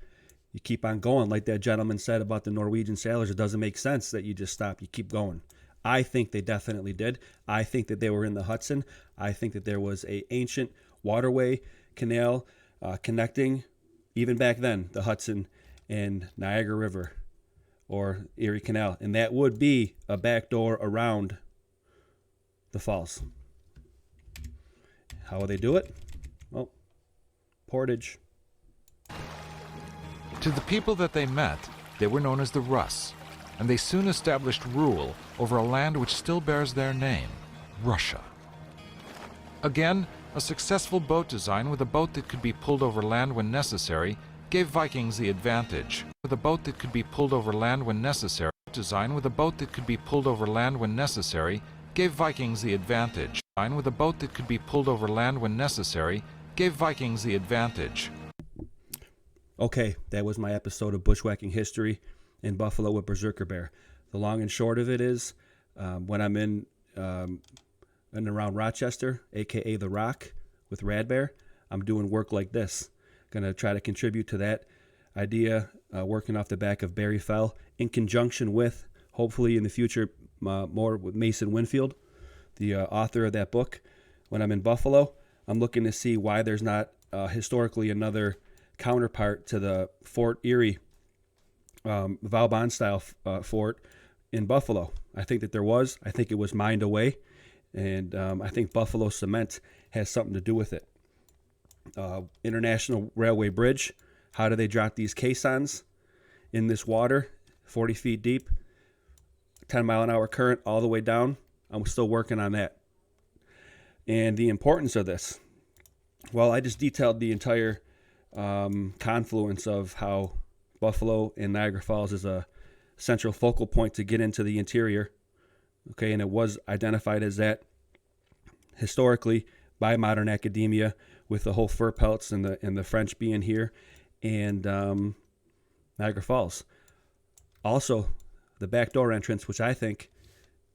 You keep on going. Like that gentleman said about the Norwegian sailors, it doesn't make sense that you just stop. You keep going. I think they definitely did. I think that they were in the Hudson. I think that there was an ancient waterway canal connecting, even back then, the Hudson and Niagara River or Erie Canal. And that would be a back door around the falls. How will they do it? Well, portage. To the people that they met, they were known as the Russ, and they soon established rule over a land which still bears their name, Russia. Again, a successful boat design with a boat that could be pulled over land when necessary gave Vikings the advantage. With a boat that could be pulled over land when necessary, design with a boat that could be pulled over land when necessary gave Vikings the advantage. Design with a boat that could be pulled over land when necessary gave Vikings the advantage. Okay, that was my episode of Bushwhacking History in Buffalo with Berserker Bear. The long and short of it is, when I'm in and around Rochester, aka The Rock, with Rad Bear, I'm doing work like this. Going to try to contribute to that idea, working off the back of Barry Fell, in conjunction with, hopefully in the future, more with Mason Winfield, the author of that book. When I'm in Buffalo, I'm looking to see why there's not historically another counterpart to the Fort Erie Vauban style fort in Buffalo. I think that there was. I think it was mined away, and I think Buffalo cement has something to do with it. International Railway Bridge. How do they drop these caissons in this water, 40 feet deep, 10-mile-an-hour current all the way down? I'm still working on that. And the importance of this. Well, I just detailed the entire confluence of how Buffalo and Niagara Falls is a central focal point to get into the interior. Okay, and it was identified as that historically by modern academia, with the whole fur pelts and the French being here, and Niagara Falls. Also, the backdoor entrance, which I think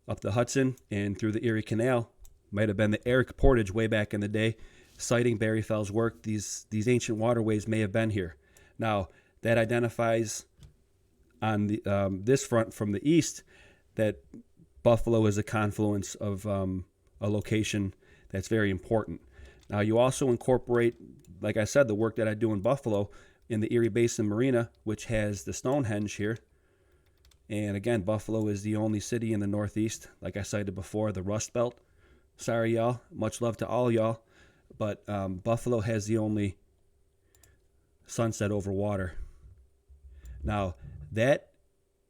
up the Hudson and through the Erie Canal might have been the Eric Portage way back in the day. Citing Barry Fell's work, these ancient waterways may have been here. Now, that identifies on the this front from the east that Buffalo is a confluence of a location that's very important. Now, you also incorporate, like I said, the work that I do in Buffalo in the Erie Basin Marina, which has the Stonehenge here. And again, Buffalo is the only city in the Northeast, like I cited before, the Rust Belt. Sorry, y'all. Much love to all y'all. But Buffalo has the only sunset over water. Now, that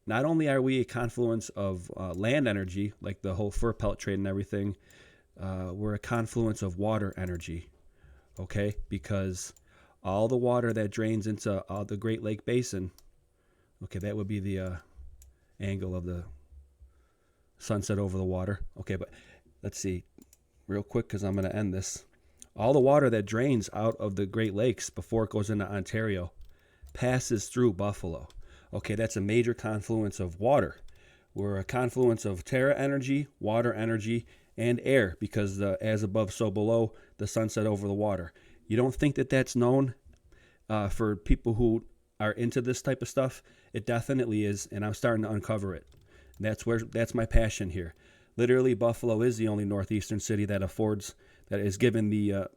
not only are we a confluence of land energy, like the whole fur pelt trade and everything, we're a confluence of water energy, okay? Because all the water that drains into the Great Lake Basin, okay, that would be the angle of the sunset over the water. Okay, but let's see real quick because I'm going to end this. All the water that drains out of the Great Lakes before it goes into Ontario passes through Buffalo. Okay, that's a major confluence of water. We're a confluence of terra energy, water energy, and air, because as above, so below, the sunset over the water. You don't think that that's known for people who are into this type of stuff? It definitely is, and I'm starting to uncover it. That's my passion here. Literally, Buffalo is the only northeastern city that is given the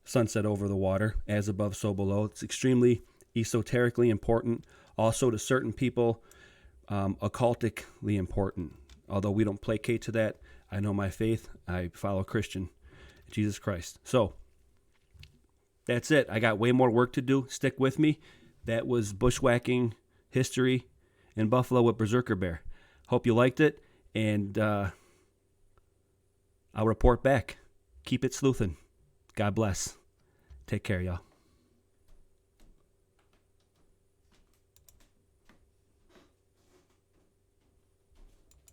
sunset over the water, as above, so below. It's extremely esoterically important. Also, to certain people, occultically important. Although we don't placate to that, I know my faith. I follow Christian, Jesus Christ. So, that's it. I got way more work to do. Stick with me. That was Bushwhacking History in Buffalo with Berserker Bear. Hope you liked it, and I'll report back. Keep it sleuthing. God bless. Take care, y'all.